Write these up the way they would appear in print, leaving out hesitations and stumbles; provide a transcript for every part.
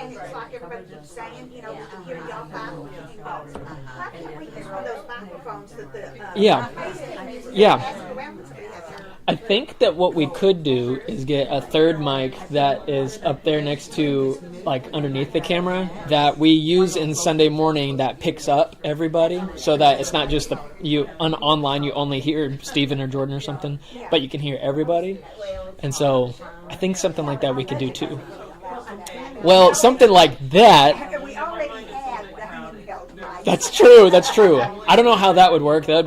and it's like everybody keeps saying, we can hear y'all fine. Why can't we use one of those microphones that the Yeah. Yeah. pass it around when somebody has their I think that what we could do is get a third mic that is up there next to, like, underneath the camera that we use in Sunday morning that picks up everybody, so that it's not just online you only hear Steven or Jordan or something, but you can hear everybody. And so I think something like that we could do too. Well, something like that. We already had the handheld mic. That's true. That's true. I don't know how that would work. That'd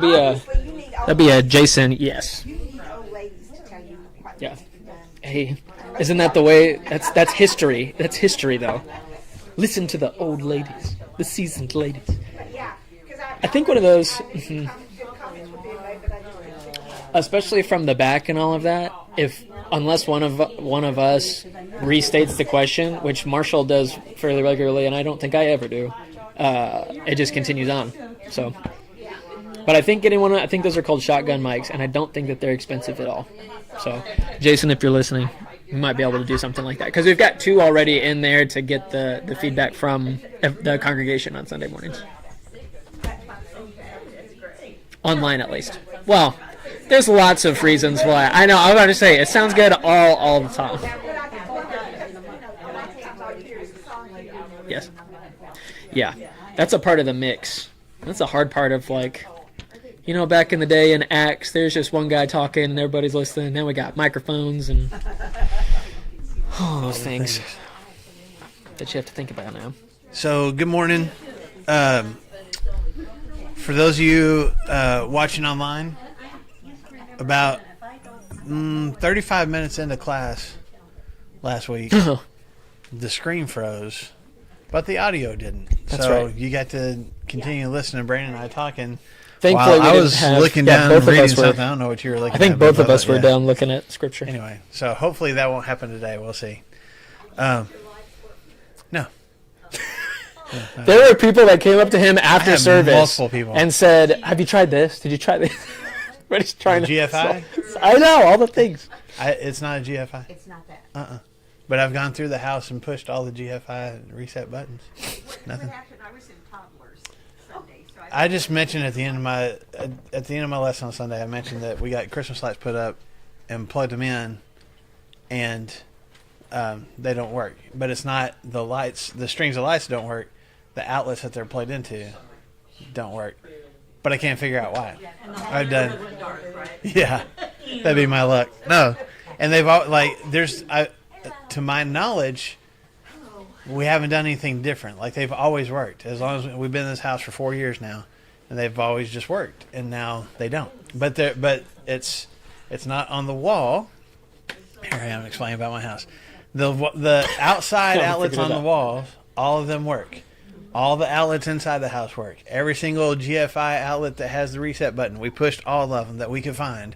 be a Jason. Yes. You need old ladies to tell you what Yeah. needs to be done. Hey, isn't that the way? That's history. That's history, though. Listen to the old ladies, the seasoned ladies. But yeah, because I think one of those, good comments would be made, but I just didn't think especially from the back and all of that. Unless one of us restates the question, which Marshall does fairly regularly, and I don't think I ever do, it just continues on. So, but I think I think those are called shotgun mics, and I don't think that they're expensive at all. So, Jason, if you're listening, we might be able to do something like that because we've got 2 already in there to get the feedback from the congregation on Sunday mornings, online at least. Well, there's lots of reasons why. I know. I was about to say it sounds good all the time. Yes. Yeah, that's a part of the mix. That's a hard part of, like, back in the day in Acts, there's just one guy talking and everybody's listening. Now we got microphones and all those things that you have to think about now. So, good morning. For those of you watching online, about 35 minutes into class last week, the screen froze, but the audio didn't. That's so right. You got to continue listening to Brandon and I talking. Thankfully, while I was looking down and reading something. I don't know what you were looking at. I think both of us were down looking at scripture. Anyway, so hopefully that won't happen today. We'll see. No. There were people that came up to him after service multiple people. and said, "Have you tried this? Did you try this?" Everybody's trying GFI? I know, all the things. It's not a GFI. it's not that. But I've gone through the house and pushed all the GFI reset buttons. Nothing. I was in toddlers Sunday, so I just mentioned at the end of my lesson on Sunday, I mentioned that we got Christmas lights put up and plugged them in, and they don't work. But it's not the lights. The strings of lights don't work. The outlets that they're plugged into don't work. But I can't figure out why. I've done. Yeah, that'd be my luck. No, and they've all to my knowledge, we haven't done anything different. Like, they've always worked. As long as we've been in this house for 4 years now, and they've always just worked. And now they don't. But it's not on the wall. Here I am explaining about my house. The outside outlets on the walls, all of them work. All the outlets inside the house work. Every single GFI outlet that has the reset button, we pushed all of them that we could find.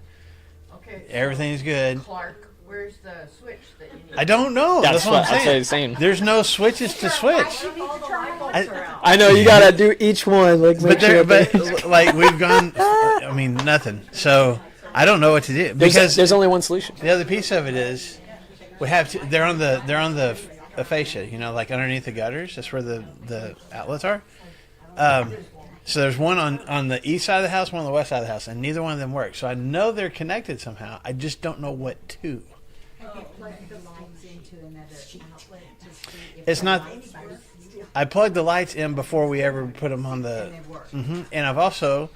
Okay. Everything's good. Clark, where's the switch that you need? I don't know. That's what what I'm saying. saying. There's no switches to switch. I know, you gotta do each one. Like, make sure But like, we've gone. I mean, nothing. So I don't know what to do because there's only one solution. the other piece of it is we have to. They're on the fascia, like underneath the gutters. That's where the outlets are. So there's one on the east side of the house, one on the west side of the house, and neither one of them work. So I know they're connected somehow. I just don't know what to. It's not. I plugged the lights in before we ever put them on the. And I've also,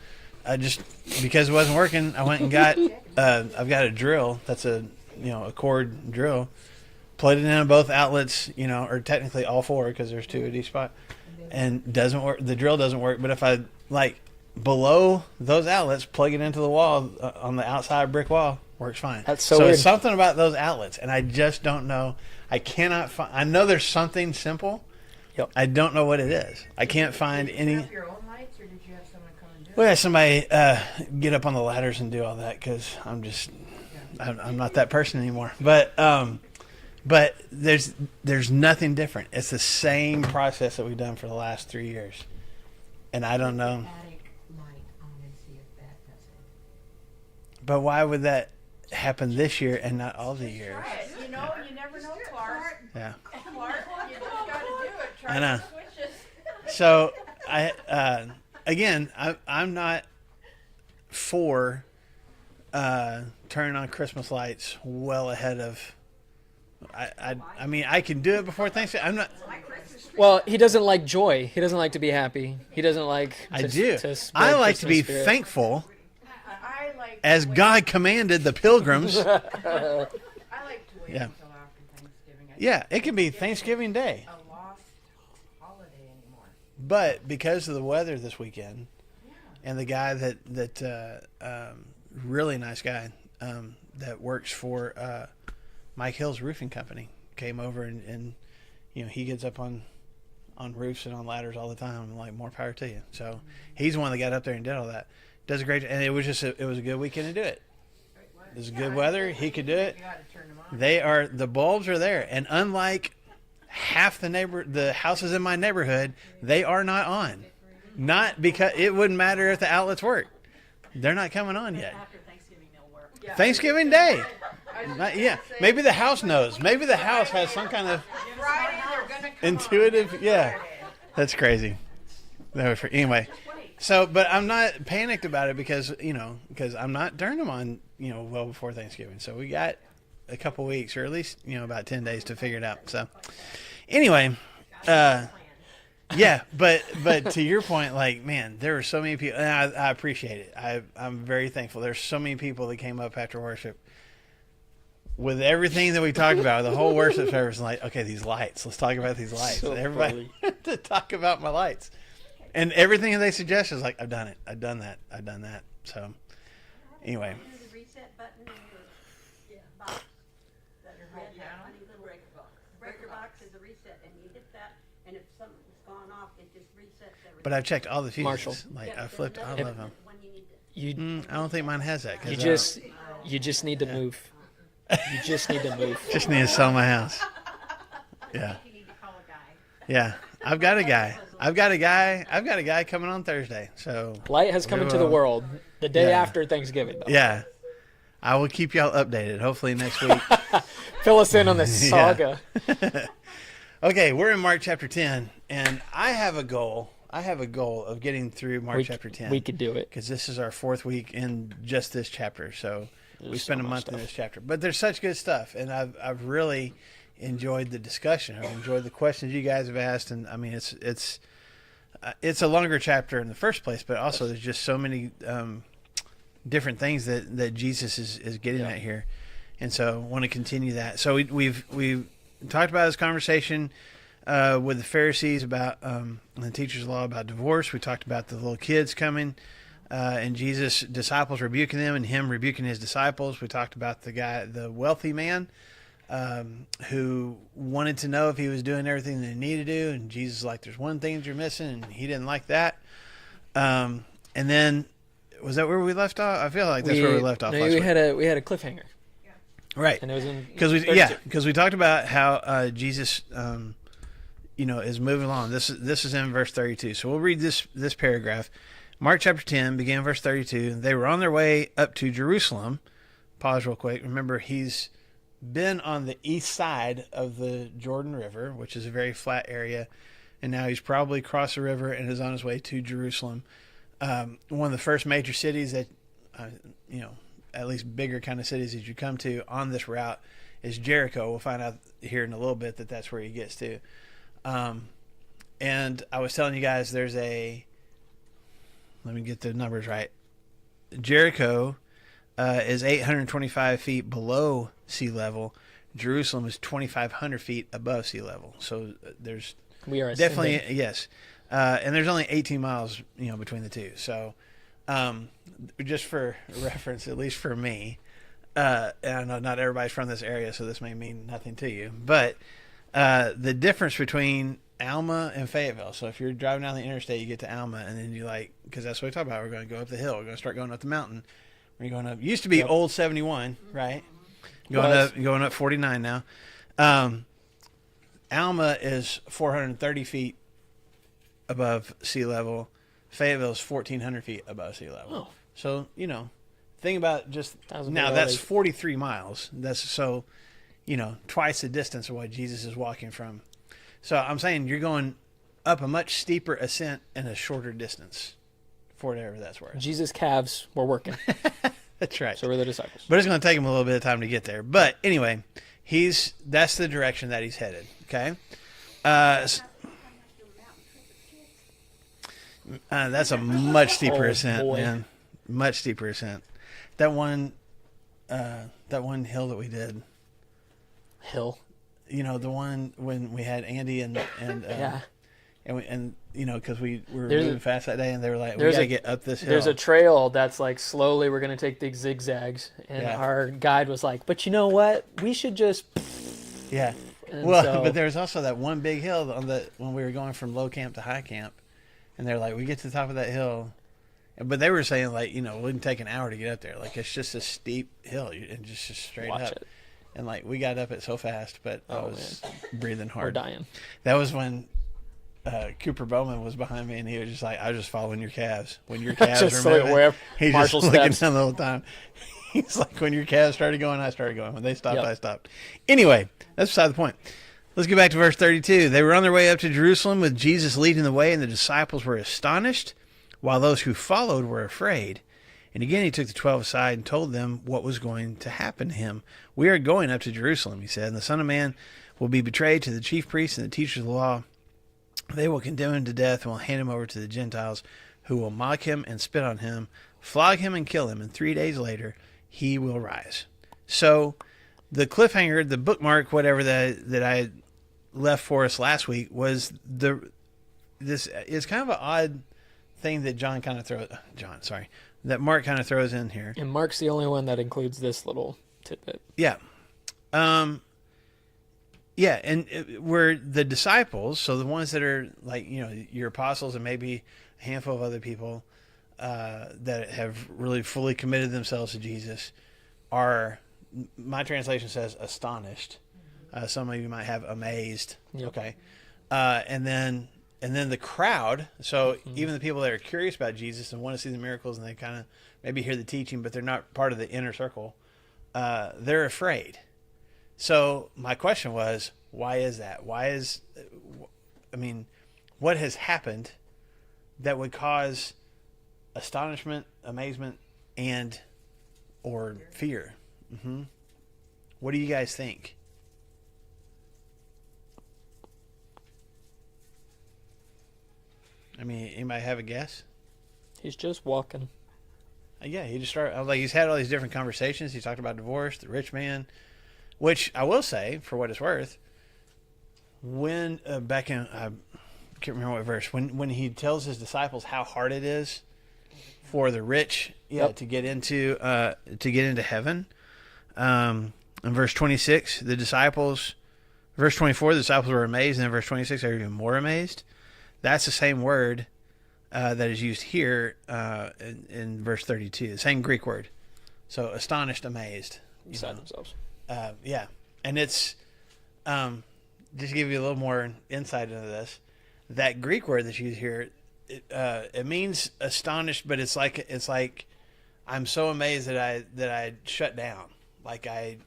just because it wasn't working, I went and got. I've got a drill. That's a cord drill. Plugged it in both outlets, or technically all 4 because there's 2 at each spot, and doesn't work. The drill doesn't work. But if I below those outlets, plug it into the wall on the outside brick wall, works fine. That's so weird. It's something about those outlets, and I just don't know. I cannot find. I know there's something simple. Yep. I don't know what it is. I can't find Did any. you have your own lights, or did you have someone come and do it? Well, have somebody get up on the ladders and do all that because I'm not that person anymore. But there's nothing different. It's the same process that we've done for the last 3 years, and I don't know. But why would that happen this year and not all the years? You never know, Clark. Yeah. Clark, you just got to do I know. So I'm not for turning on Christmas lights well ahead of. I mean, I can do it before Thanksgiving. I'm not. Well, he doesn't like joy. He doesn't like to be happy. He doesn't like. I to, do. To spread I like to Christmas be spirit. thankful, I like as to wait- God commanded the pilgrims. I like to wait Yeah. until after Thanksgiving. I Yeah, it can be Thanksgiving Day, a lost holiday anymore. but because of the weather this weekend, and the guy that really nice guy that works for Mike Hill's roofing company came over and he gets up on roofs and on ladders all the time. I'm like, more power to you. So he's the one that got up there and did all that. Does a great, and it was just it was a good weekend to do it. It was good weather. He could do it. You gotta turn them on. The bulbs are there, and unlike half the houses in my neighborhood, they are not on. Not because it wouldn't matter if the outlets work. They're not coming on yet. After Thanksgiving, they'll work. Yeah, Thanksgiving Day. I was Not, gonna yeah, say, maybe the house knows. Maybe the house has some kind of Friday they're gonna come intuitive. on. Yeah, that's crazy. Anyway, so but I'm not panicked about it because I'm not turning them on well before Thanksgiving. So we got a couple weeks or at least about 10 days to figure it out. So anyway, yeah, but to your point, like, man, there were so many people, and I appreciate it. I'm very thankful. There's so many people that came up after worship with everything that we talked about, the whole worship service, like, okay, these lights. Let's talk about these lights. So And everybody to talk about my lights, and everything that they suggest is like, I've done it. I've done that. I've done that. So anyway, The reset button in your box. That Your red, whole panel? funny little breaker box. Breaker box is a reset, and you hit that, and if something's gone off, it just resets everything. but I've checked all the fuses. Marshall. Like Yeah, I flipped all there's of them. one you need to- You I don't think mine has that. 'Cause you just need to move. You just need to move. just need to sell my house. Yeah. You need to call a guy. Yeah, I've got a guy coming on Thursday. So Light has come We into the will. world the day Yeah. after Thanksgiving. Though. yeah, I will keep y'all updated. Hopefully next week. Fill us in on this Yeah. saga. Okay, we're in Mark chapter 10, and I have a goal. Of getting through Mark chapter 10. We could do it. because this is our 4th week in just this chapter. So we There's spent so a much month in stuff. this chapter. But there's such good stuff, and I've really enjoyed the discussion. I've enjoyed the questions you guys have asked, and I mean it's a longer chapter in the first place, but also there's just so many different things that Jesus is getting Yeah. at here, and so I want to continue that. So we've talked about this conversation with the Pharisees about the teachers of law about divorce. We talked about the little kids coming and Jesus' disciples rebuking them and him rebuking his disciples. We talked about the wealthy man who wanted to know if he was doing everything that he needed to do, and Jesus was like, there's one thing that you're missing, and he didn't like that. And then was that where we left off? I feel like that's where we left off No, last we week. had a cliffhanger, Right. and it was in Because 32. we talked about how Jesus is moving along. This is in verse 32. So we'll read this paragraph. Mark chapter 10, beginning verse 32. They were on their way up to Jerusalem. Pause real quick. Remember, he's been on the east side of the Jordan River, which is a very flat area, and now he's probably crossed the river and is on his way to Jerusalem. One of the first major cities that, at least bigger kind of cities that you come to on this route is Jericho. We'll find out here in a little bit that that's where he gets to. And I was telling you guys let me get the numbers right. Jericho is 825 feet below sea level. Jerusalem is 2,500 feet above sea level. So there's We are definitely, ascending. yes. And there's only 18 miles, between the two. So just for reference, at least for me, and I know not everybody's from this area, so this may mean nothing to you, but the difference between Alma and Fayetteville. So if you're driving down the interstate, you get to Alma, and then because that's what we talk about. We're going to go up the hill. We're going to start going up the mountain. We're going up. Used to be Old 71, right? Going up 49 now. Alma is 430 feet above sea level. Fayetteville is 1,400 feet above sea level. Oh. So think about just Thousand now. feet That's elevation. 43 miles. That's so, twice the distance of what Jesus is walking from. So I'm saying you're going up a much steeper ascent in a shorter distance, for whatever that's worth. Jesus' calves were working. That's right. So were the disciples. But it's going to take him a little bit of time to get there. But anyway, that's the direction that he's headed. Okay. That's a much steeper Oh, ascent, boy. man. Much steeper ascent. That one hill that we did. Hill. You know, the one when we had Andy and Yeah. and you know, because we were There's moving a- fast that day, and they were like, "We there's gotta a- get up this hill." There's a trail that's like slowly we're gonna take these zigzags, and Yeah. our guide was like, "But you know what? We should just." yeah. And Well, so- but there's also that one big hill when we were going from low camp to high camp, and they're like, "We get to the top of that hill," but they were saying like, you know, it wouldn't take an hour to get up there. Like it's just a steep hill and just straight Watch up. it. And like we got up it so fast, but I Oh, was breathing We're hard. dying. That was when Cooper Bowman was behind me, and he was just like, "I was just following your calves. When your calves Just were like moving, where he's Marshall just looking steps. down the whole time." He's like, "When your calves started going, I started going. When they stopped, Yep. I stopped." Anyway, that's beside the point. Let's get back to verse 32. They were on their way up to Jerusalem with Jesus leading the way, and the disciples were astonished, while those who followed were afraid. And again he took the 12 aside and told them what was going to happen to him. "We are going up to Jerusalem," he said, "and the Son of Man will be betrayed to the chief priests and the teachers of the law. They will condemn him to death and will hand him over to the Gentiles, who will mock him and spit on him, flog him and kill him, and 3 days later he will rise." So the cliffhanger, the bookmark, whatever that I left for us last week was this is kind of an odd thing that Mark kind of throws in here. And Mark's the only one that includes this little tidbit. Yeah. Yeah, and we're the disciples, so the ones that are like, you know, your apostles and maybe a handful of other people that have really fully committed themselves to Jesus are, my translation says astonished. Some of you might have amazed. Yep. Okay. And then the crowd, so even the people that are curious about Jesus and want to see the miracles and they kind of maybe hear the teaching, but they're not part of the inner circle, they're afraid. So my question was, why is that? What has happened that would cause astonishment, amazement, or fear? What do you guys think? I mean, anybody have a guess? He's just walking. Yeah, he just started, like, he's had all these different conversations. He talked about divorce, the rich man, which I will say, for what it's worth, when back in, I can't remember what verse, when he tells his disciples how hard it is for the rich, to get into heaven. In verse 26, verse 24, the disciples were amazed, and in verse 26, they were even more amazed. That's the same word that is used here in verse 32, the same Greek word. So astonished, amazed. Beside themselves. Yeah. And it's, just to give you a little more insight into this, that Greek word that's used here, it means astonished, but it's like I'm so amazed that I shut down. Like I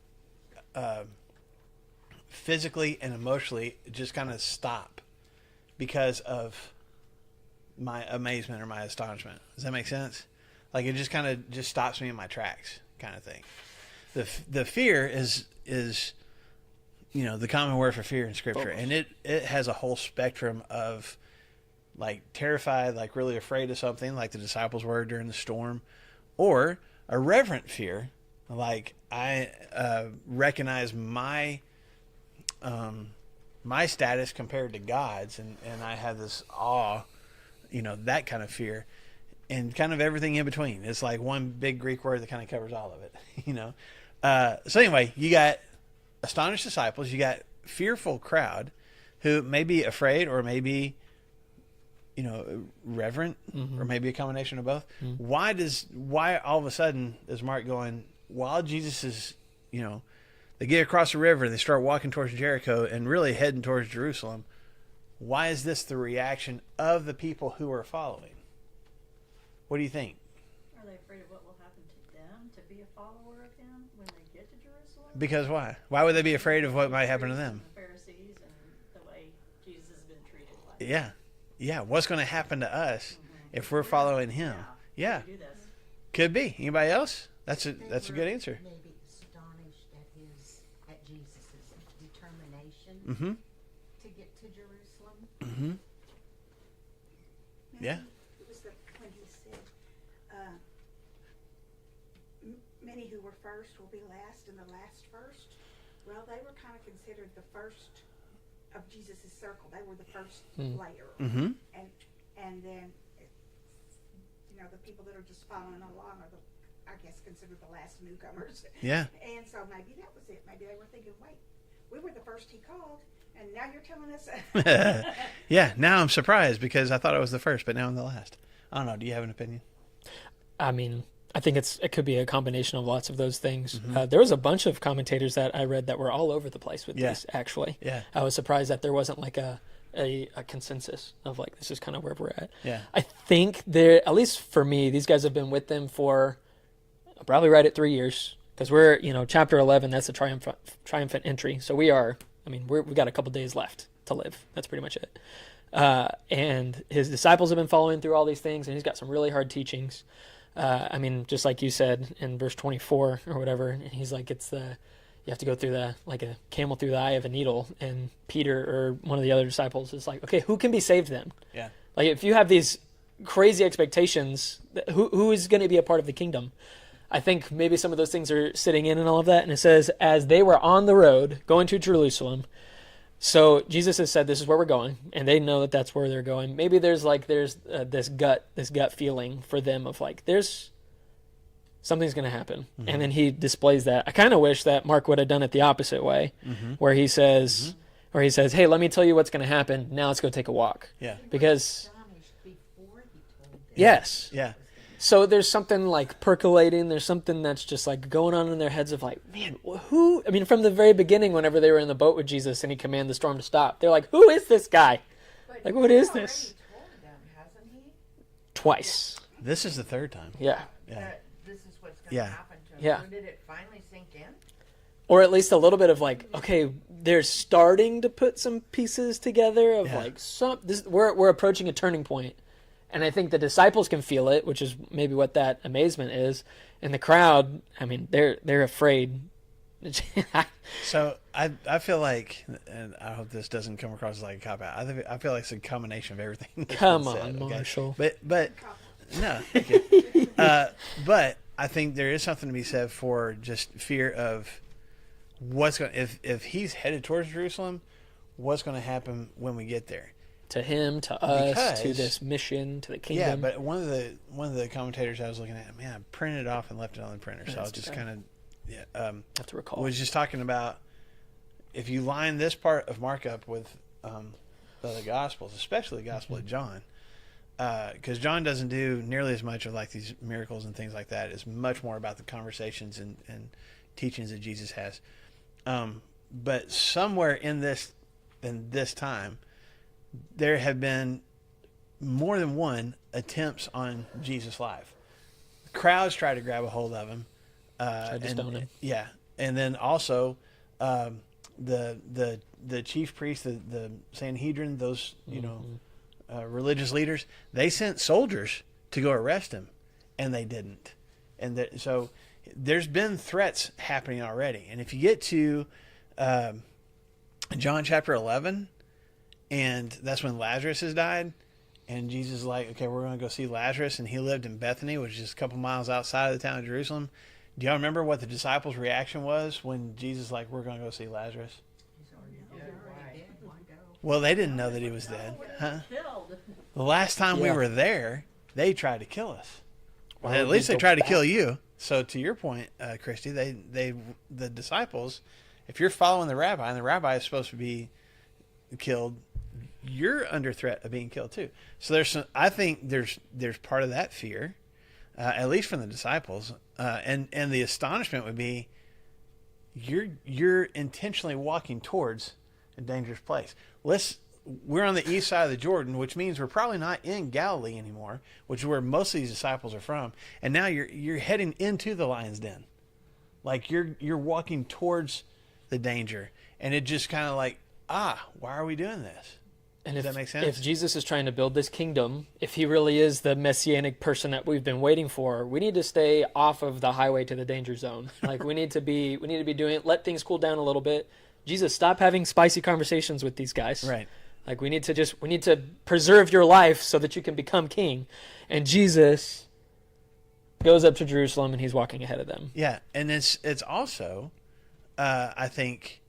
physically and emotionally just kind of stop because of my amazement or my astonishment. Does that make sense? Like it just kind of just stops me in my tracks, kind of thing. The fear is you know, the common word for fear in Scripture, and it has a whole spectrum of like terrified, like really afraid of something, like the disciples were during the storm, or a reverent fear, like I recognize my status compared to God's, and I have this awe, you know, that kind of fear, and kind of everything in between. It's like one big Greek word that kind of covers all of it, you know. So anyway, you got astonished disciples, you got fearful crowd who may be afraid or maybe, you know, reverent, or maybe a combination of both. Why all of a sudden is Mark going, while Jesus is, you know, they get across the river and they start walking towards Jericho and really heading towards Jerusalem, why is this the reaction of the people who are following? What do you think? Are they afraid of what will happen to them to be a follower of him when they get to Jerusalem? Because why? Why would they be afraid of what might happen to them? The Pharisees and the way Jesus treated like. Yeah. What's going to happen to us if we're following him? Yeah, Do this. could be. Anybody else? That's a good answer. Maybe astonished at Jesus' determination Mm-hmm. to get to Jerusalem. Mm-hmm. Yeah. It was when he said, many who were first will be last and the last first. Well, they were kind of considered the first of Jesus' circle. They were the first layer. Mm-hmm. And then, the people that are just following along are I guess, considered the last newcomers. Yeah. And so maybe that was it. Maybe they were thinking, wait, we were the first he called, and now you're telling us. Yeah, now I'm surprised because I thought I was the first, but now I'm the last. I don't know. Do you have an opinion? I mean, I think it could be a combination of lots of those things. There was a bunch of commentators that I read that were all over the place with these, actually. Yeah. I was surprised that there wasn't like a consensus of like, this is kind of where we're at. Yeah. I think there, at least for me, these guys have been with them for probably right at 3 years, because we're, chapter 11, that's a triumphant entry. So we got a couple days left to live. That's pretty much it. And his disciples have been following through all these things, and he's got some really hard teachings. Just like you said in verse 24 or whatever, and he's like, you have to go through like a camel through the eye of a needle. And Peter or one of the other disciples is like, okay, who can be saved then? Yeah. Like, if you have these crazy expectations, who is going to be a part of the kingdom? I think maybe some of those things are sitting in and all of that. And it says, as they were on the road going to Jerusalem, so Jesus has said, this is where we're going, and they know that that's where they're going. Maybe there's this gut feeling for them of like, something's going to happen. Mm-hmm. And then he displays that. I kind of wish that Mark would have done it the opposite way, where he says, hey, let me tell you what's going to happen. Now let's go take a walk. Yeah. Because, Astonished before he told them. yes. Yeah. So there's something like percolating. There's something that's just like going on in their heads of like, man, who? I mean, from the very beginning, whenever they were in the boat with Jesus and he commanded the storm to stop, they're like, who is this guy? But Like, what is he's already this? told them, hasn't he? Twice. This is the third time. Yeah. Yeah. That this is what's going to Yeah. happen to him. Yeah. So did it finally sink in? Or at least a little bit of like, okay, they're starting to put some pieces together of Yeah. we're approaching a turning point. And I think the disciples can feel it, which is maybe what that amazement is. And the crowd, I mean, they're afraid. So I feel like, and I hope this doesn't come across as like a cop out. I feel like it's a combination of everything. that's Come been on, said, okay? Marshall. But no, thank you. But I think there is something to be said for just fear of what's going. If he's headed towards Jerusalem, what's going to happen when we get there? To him, to us, to Because- this mission, to the Yeah, kingdom. but one of the commentators I was looking at, man, I printed it off and left it on the printer, so I was That's just okay. kind of have to recall. was just talking about if you line this part of Mark up with the other Gospels, especially the Gospel of John, because John doesn't do nearly as much of like these miracles and things like that. It's much more about the conversations and teachings that Jesus has. But somewhere in this time, there have been more than one attempts on Jesus' life. Crowds try to grab a hold of him. Tried to stone him. Yeah, and then also the chief priests, the Sanhedrin, those religious leaders, they sent soldiers to go arrest him, and they didn't. And so there's been threats happening already. And if you get to John chapter 11, and that's when Lazarus has died, and Jesus is like, okay, we're going to go see Lazarus, and he lived in Bethany, which is a couple miles outside of the town of Jerusalem. Do y'all remember what the disciples' reaction was when Jesus was like, we're going to go see Lazarus? He's already dead. Why? Why go? Well, they didn't know that he was dead. Huh? Killed. The last time we Yeah. were there, they tried to kill us. Why At would least we they go tried to back? kill you. So to your point, Christy, the disciples, if you're following the rabbi, and the rabbi is supposed to be killed, you're under threat of being killed too. So I think there's part of that fear, at least from the disciples, and the astonishment would be, you're intentionally walking towards a dangerous place. We're on the east side of the Jordan, which means we're probably not in Galilee anymore, which is where most of these disciples are from. And now you're heading into the lion's den, like you're walking towards the danger, and it just kind of like, why are we doing this? And Does if, that make sense? if Jesus is trying to build this kingdom, if he really is the messianic person that we've been waiting for, we need to stay off of the highway to the danger zone. Like we need to be doing, let things cool down a little bit. Jesus, stop having spicy conversations with these guys. Right. Like we need to preserve your life so that you can become king. And Jesus goes up to Jerusalem and he's walking ahead of them. Yeah, and it's also, I think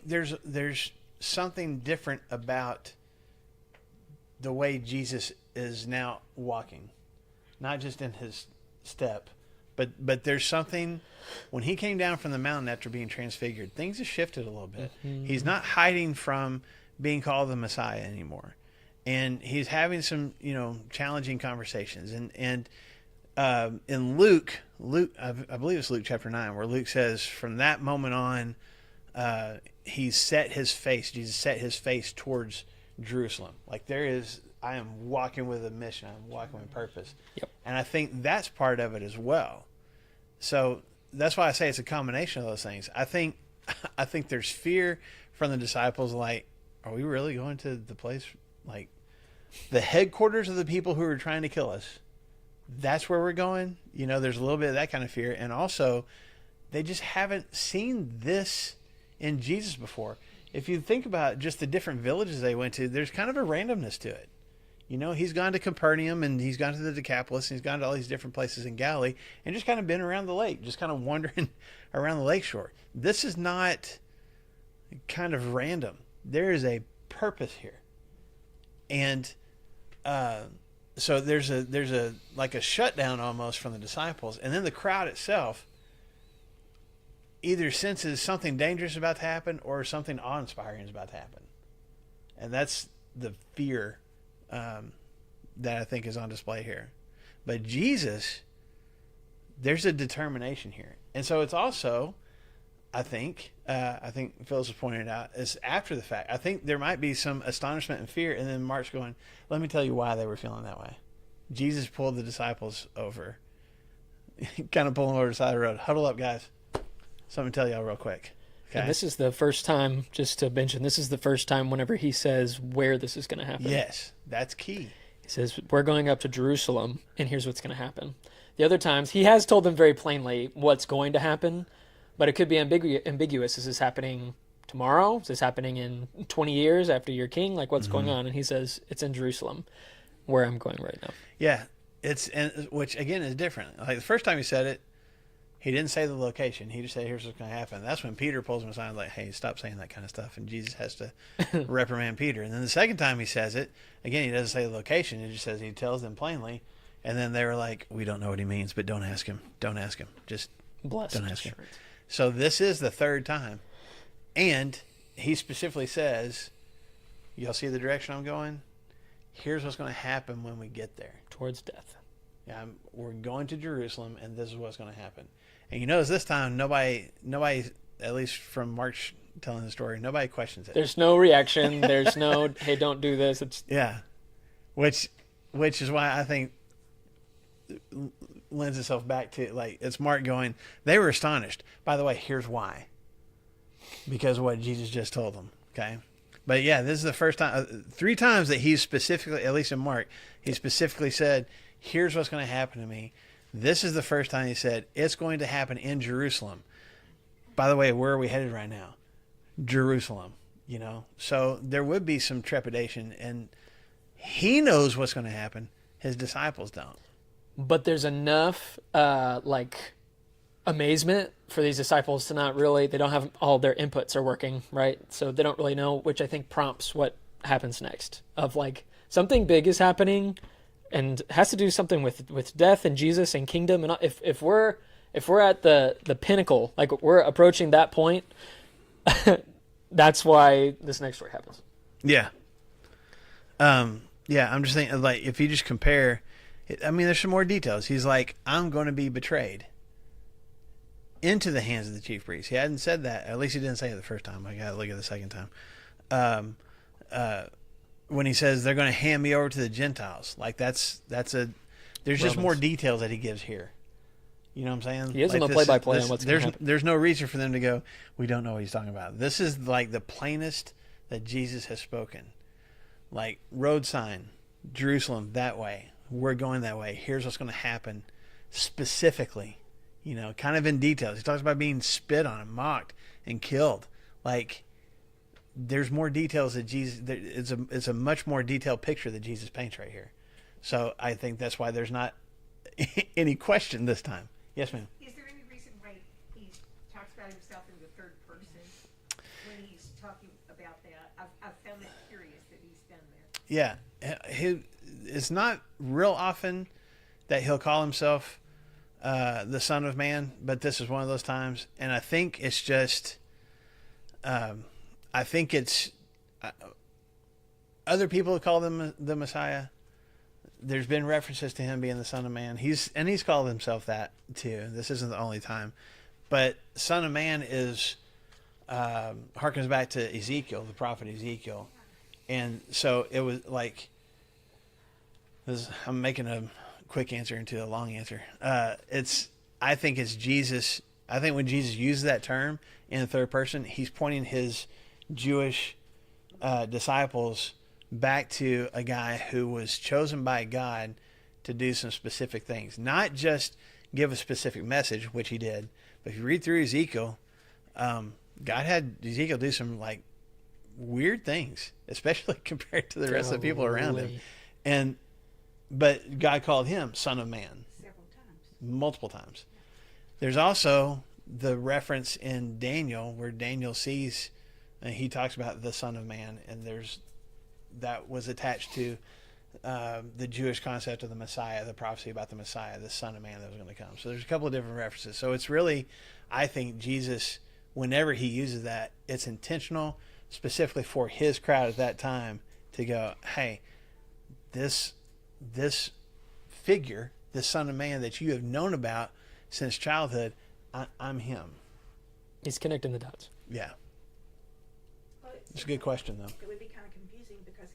there's something different about the way Jesus is now walking, not just in his step, but there's something when he came down from the mountain after being transfigured, things have shifted a little bit. Mm-hmm. He's not hiding from being called the Messiah anymore, and he's having some challenging conversations. And in Luke, I believe it's Luke chapter 9, where Luke says from that moment on, Jesus set his face towards Jerusalem. Like I am walking with a mission. I'm walking with purpose. Yep. And I think that's part of it as well. So that's why I say it's a combination of those things. I think there's fear from the disciples. Like, are we really going to the place, like the headquarters of the people who are trying to kill us? That's where we're going. There's a little bit of that kind of fear. And also, they just haven't seen this in Jesus before. If you think about just the different villages they went to, there's kind of a randomness to it. He's gone to Capernaum and he's gone to the Decapolis and he's gone to all these different places in Galilee and just kind of been around the lake, just kind of wandering around the lakeshore. This is not kind of random. There is a purpose here. And so there's a like a shutdown almost from the disciples, and then the crowd itself either senses something dangerous about to happen or something awe-inspiring is about to happen. And that's the fear that I think is on display here. But Jesus, there's a determination here. And so it's also, I think Phyllis was pointing it out, is after the fact. I think there might be some astonishment and fear, and then Mark's going, let me tell you why they were feeling that way. Jesus pulled the disciples over, kind of pulling them over the side of the road. Huddle up, guys. Something to tell y'all real quick. Okay? And this is the first time, just to mention, this is the first time whenever he says where this is going to happen. Yes, that's key. He says, we're going up to Jerusalem, and here's what's going to happen. The other times, he has told them very plainly what's going to happen, but it could be ambiguous. Is this happening tomorrow? Is this happening in 20 years after you're king? Like, what's going on? And he says, it's in Jerusalem, where I'm going right now. Yeah, which, again, is different. Like, the first time he said it, he didn't say the location. He just said, here's what's going to happen. That's when Peter pulls him aside, like, hey, stop saying that kind of stuff. And Jesus has to reprimand Peter. And then the second time he says it, again, he doesn't say the location. He just says, he tells them plainly. And then they were like, we don't know what he means, but don't ask him. Don't ask him. Just Blessed don't ask him. assurance. So this is the third time. And he specifically says, y'all see the direction I'm going? Here's what's going to happen when we get there. Towards death. Yeah, we're going to Jerusalem, and this is what's going to happen. And you notice this time, nobody, at least from March telling the story, nobody questions it. There's no reaction. There's no, hey, don't do this. It's Yeah, which is why I think lends itself back to, like, it's Mark going, they were astonished. By the way, here's why. Because of what Jesus just told them, okay? But yeah, this is the first time, 3 times that he's specifically, at least in Mark, he specifically said, here's what's going to happen to me. This is the first time he said, it's going to happen in Jerusalem. By the way, where are we headed right now? Jerusalem, So there would be some trepidation, and he knows what's going to happen. His disciples don't. But there's enough, amazement for these disciples to not really, they don't have all their inputs are working, right? So they don't really know, which I think prompts what happens next. Of like, something big is happening and has to do something with death and Jesus and kingdom. And if we're at the pinnacle, like we're approaching that point, that's why this next story happens. Yeah. Yeah, I'm just thinking, like, if you just compare, there's some more details. He's like, I'm going to be betrayed into the hands of the chief priests. He hadn't said that. At least he didn't say it the first time. I got to look at it the second time. When he says they're going to hand me over to the Gentiles, like there's just more details that he gives here. You know what I'm saying? He gives them a this play-by-play on what's going to happen. There's no reason for them to go, we don't know what he's talking about. This is like the plainest that Jesus has spoken. Like road sign, Jerusalem that way. We're going that way. Here's what's going to happen specifically, kind of in details. He talks about being spit on and mocked and killed. Like there's more details that Jesus, it's a much more detailed picture that Jesus paints right here. So I think that's why there's not any question this time. Yes, ma'am. Is there any reason why he talks about himself in the third person when he's talking about that? I've found that curious that he's done that. Yeah, it's not real often that he'll call himself the Son of Man, but this is one of those times, and I think it's just, I think it's other people have called him the Messiah. There's been references to him being the Son of Man. He's called himself that too. This isn't the only time, but Son of Man is harkens back to Ezekiel, the prophet Ezekiel, and so it was like. I'm making a quick answer into a long answer. I think it's Jesus. I think when Jesus uses that term in the third person, he's pointing his Jewish disciples back to a guy who was chosen by God to do some specific things, not just give a specific message, which he did. But if you read through Ezekiel, God had Ezekiel do some like weird things, especially compared to the rest of the people around him. But God called him Son of Man Several times. multiple times. There's also the reference in Daniel where Daniel sees, and he talks about the Son of Man, and that was attached to the Jewish concept of the Messiah, the prophecy about the Messiah, the Son of Man that was going to come. So there's a couple of different references. So it's really, I think Jesus, whenever he uses that, it's intentional, specifically for his crowd at that time to go, hey, this figure, this Son of Man that you have known about since childhood, I'm him. He's connecting the dots. Yeah. Well, It's a good question, though. It would be kind of confusing because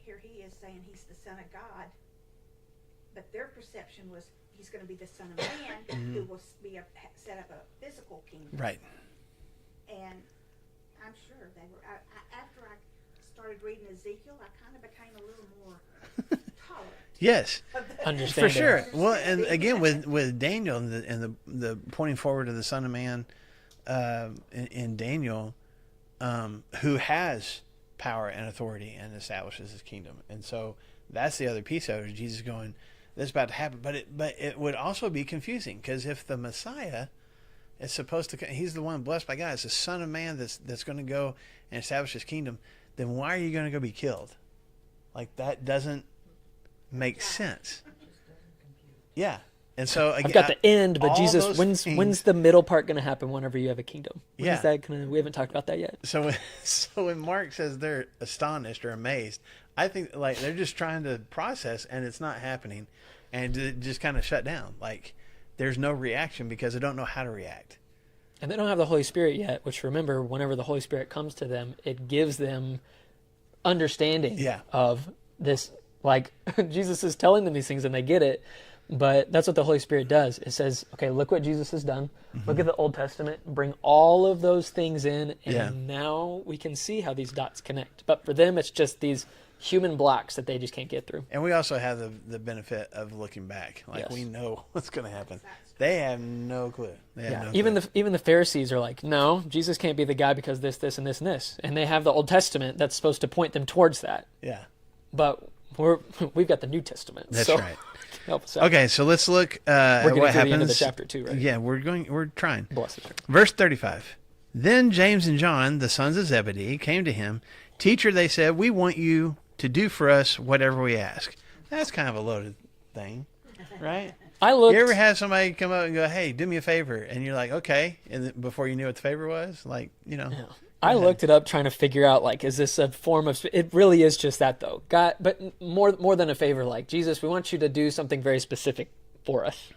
here he is saying he's the Son of God, but their perception was he's going to be the Son of Man who will set up a physical kingdom. Right. And I'm sure they were. After I started reading Ezekiel, I kind of became a little more tolerant. Yes. Understanding. For sure. Well, and again with Daniel and the pointing forward to the Son of Man in Daniel, who has power and authority and establishes his kingdom, and so that's the other piece of it. Jesus going, "This is about to happen," but it would also be confusing because if the Messiah is supposed to, he's the one blessed by God, it's the Son of Man that's going to go and establish his kingdom, then why are you going to go be killed? Like that doesn't make sense. Yeah. And so again, I've got the end, but all Jesus, those when's things- the middle part going to happen whenever you have a kingdom? When Yeah. is that we haven't talked about that yet. So when Mark says they're astonished or amazed, I think like they're just trying to process and it's not happening, and it just kind of shut down. Like there's no reaction because they don't know how to react. And they don't have the Holy Spirit yet, which remember, whenever the Holy Spirit comes to them, it gives them understanding of this. Like Jesus is telling them these things and they get it, but that's what the Holy Spirit does. It says, okay, look what Jesus has done. Look at the Old Testament, bring all of those things in, and now we can see how these dots connect. But for them, it's just these human blocks that they just can't get through. And we also have the benefit of looking back. Like we know what's going to happen. They have no clue. They have no Even clue. even the Pharisees are like, no, Jesus can't be the guy because this, and this, and this. And they have the Old Testament that's supposed to point them towards that. Yeah. But we've got the New Testament. That's so right. Help us out. Okay, so let's look at We're getting what to happens. the end of the chapter too, right? Yeah, we're trying. Bless us. Verse 35. Then James and John, the sons of Zebedee, came to him. Teacher, they said, we want you to do for us whatever we ask. That's kind of a loaded thing, right? I looked. You ever had somebody come up and go, hey, do me a favor? And you're like, okay. And then before you knew what the favor was, like, I looked it up trying to figure out, like, is this a form of... It really is just that, though. God, but more than a favor, like, Jesus, we want you to do something very specific for us.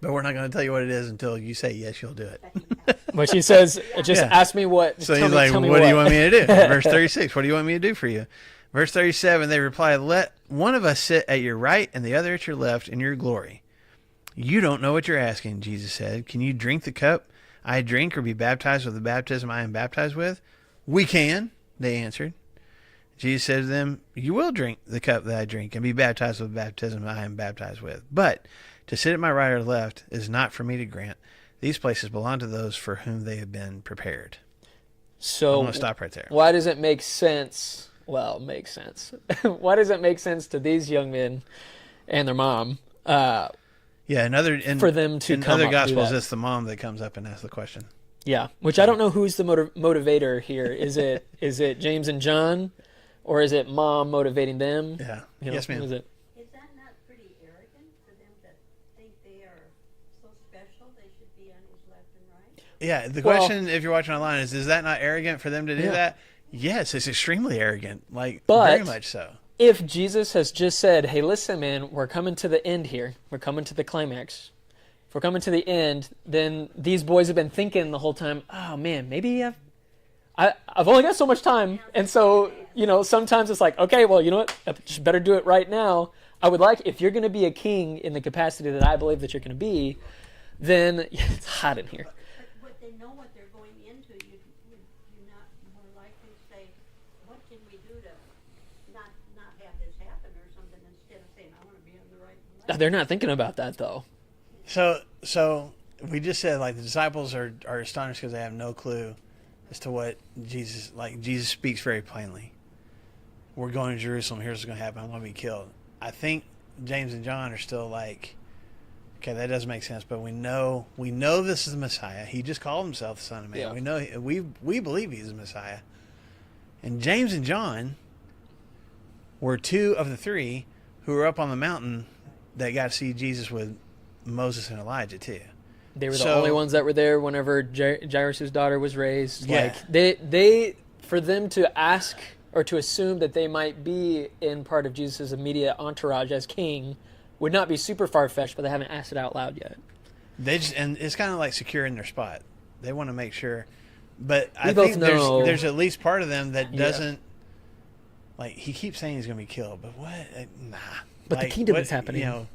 But we're not going to tell you what it is until you say, yes, you'll do it. But she says, just ask me what... So tell he's me- like, tell me what do you want me to do? Verse 36, what do you want me to do for you? Verse 37, they replied, let one of us sit at your right and the other at your left in your glory. You don't know what you're asking, Jesus said. Can you drink the cup I drink or be baptized with the baptism I am baptized with? We can, they answered. Jesus said to them, "You will drink the cup that I drink and be baptized with the baptism I am baptized with. But to sit at my right or left is not for me to grant. These places belong to those for whom they have been prepared." I'm So going to stop right there. why does it make sense? Well, it makes sense. Why does it make sense to these young men and their mom Yeah, for them to in come other up, do gospels, that? it's the mom that comes up and asks the question. Yeah, which I don't know who's the motivator here. Is it James and John, or is it mom motivating them? Yeah. You know, Yes, who ma'am. is it? Is that not pretty arrogant for them to think they are so special, they should be on his left and right? Yeah, the Well- question, if you're watching online, is that not arrogant for them to do Yeah. that? Yes, it's extremely arrogant. Like, But- very much so. If Jesus has just said, "Hey, listen, man, we're coming to the end here. We're coming to the climax. If we're coming to the end, then these boys have been thinking the whole time, oh man, maybe I've only got so much time, and so sometimes it's like, okay, well, you know what, I just better do it right now. I would like, if you're going to be a king in the capacity that I believe that you're going to be, then it's hot in here. But would they know what they're going into? You're not more likely to say, what can we do to not have this happen or something, instead of saying, I want to be on the right and left? They're not thinking about that though. So we just said, like, the disciples are astonished because they have no clue as to what Jesus, like, Jesus speaks very plainly. We're going to Jerusalem. Here's what's going to happen. I'm going to be killed. I think James and John are still like, okay, that doesn't make sense, but we know this is the Messiah. He just called himself the Son of Man. Yeah. We know we believe he's the Messiah. And James and John were two of the three who were up on the mountain that got to see Jesus with Moses and Elijah too. They were the So- only ones that were there whenever Jairus' daughter was raised. Yeah. Like they for them to ask or to assume that they might be in part of Jesus' immediate entourage as king would not be super far-fetched, but they haven't asked it out loud yet. They just, and it's kind of like securing their spot. They want to make sure, but I both think know- there's at least part of them that Yeah. doesn't. Like, he keeps saying he's going to be killed, but what? Nah. But the Like, kingdom what- is happening. You know,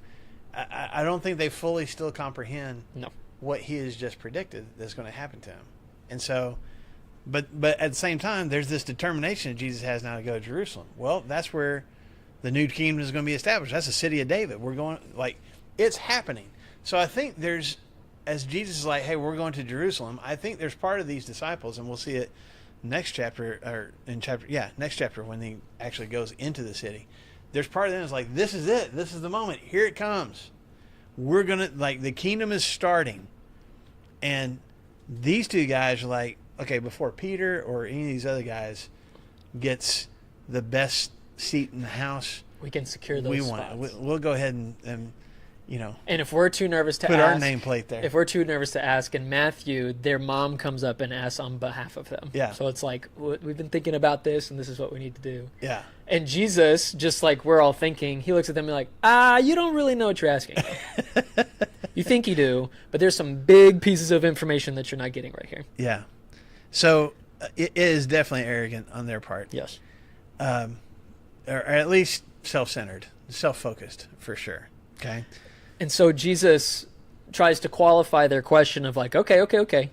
I don't think they fully still comprehend No. what he has just predicted that's going to happen to him, and so. But at the same time, there's this determination that Jesus has now to go to Jerusalem. Well, that's where the new kingdom is going to be established. That's the city of David. We're going, like, it's happening. So I think there's, as Jesus is like, hey, we're going to Jerusalem, I think there's part of these disciples, and we'll see it next chapter, next chapter when he actually goes into the city. There's part of them that's like, this is it. This is the moment. Here it comes. We're going to, like, the kingdom is starting. And these two guys are like, okay, before Peter or any of these other guys gets the best seat in the house, We can secure those we spots. want it. We'll go ahead and And if we're too nervous to put ask, our nameplate there. if we're too nervous to ask, in Matthew, their mom comes up and asks on behalf of them. Yeah. So it's like, we've been thinking about this, and this is what we need to do. Yeah. And Jesus, just like we're all thinking, he looks at them and like, you don't really know what you're asking. You think you do, but there's some big pieces of information that you're not getting right here. Yeah. So it is definitely arrogant on their part, Yes. or at least self-centered, self-focused for sure. Okay. And so Jesus tries to qualify their question of like, okay.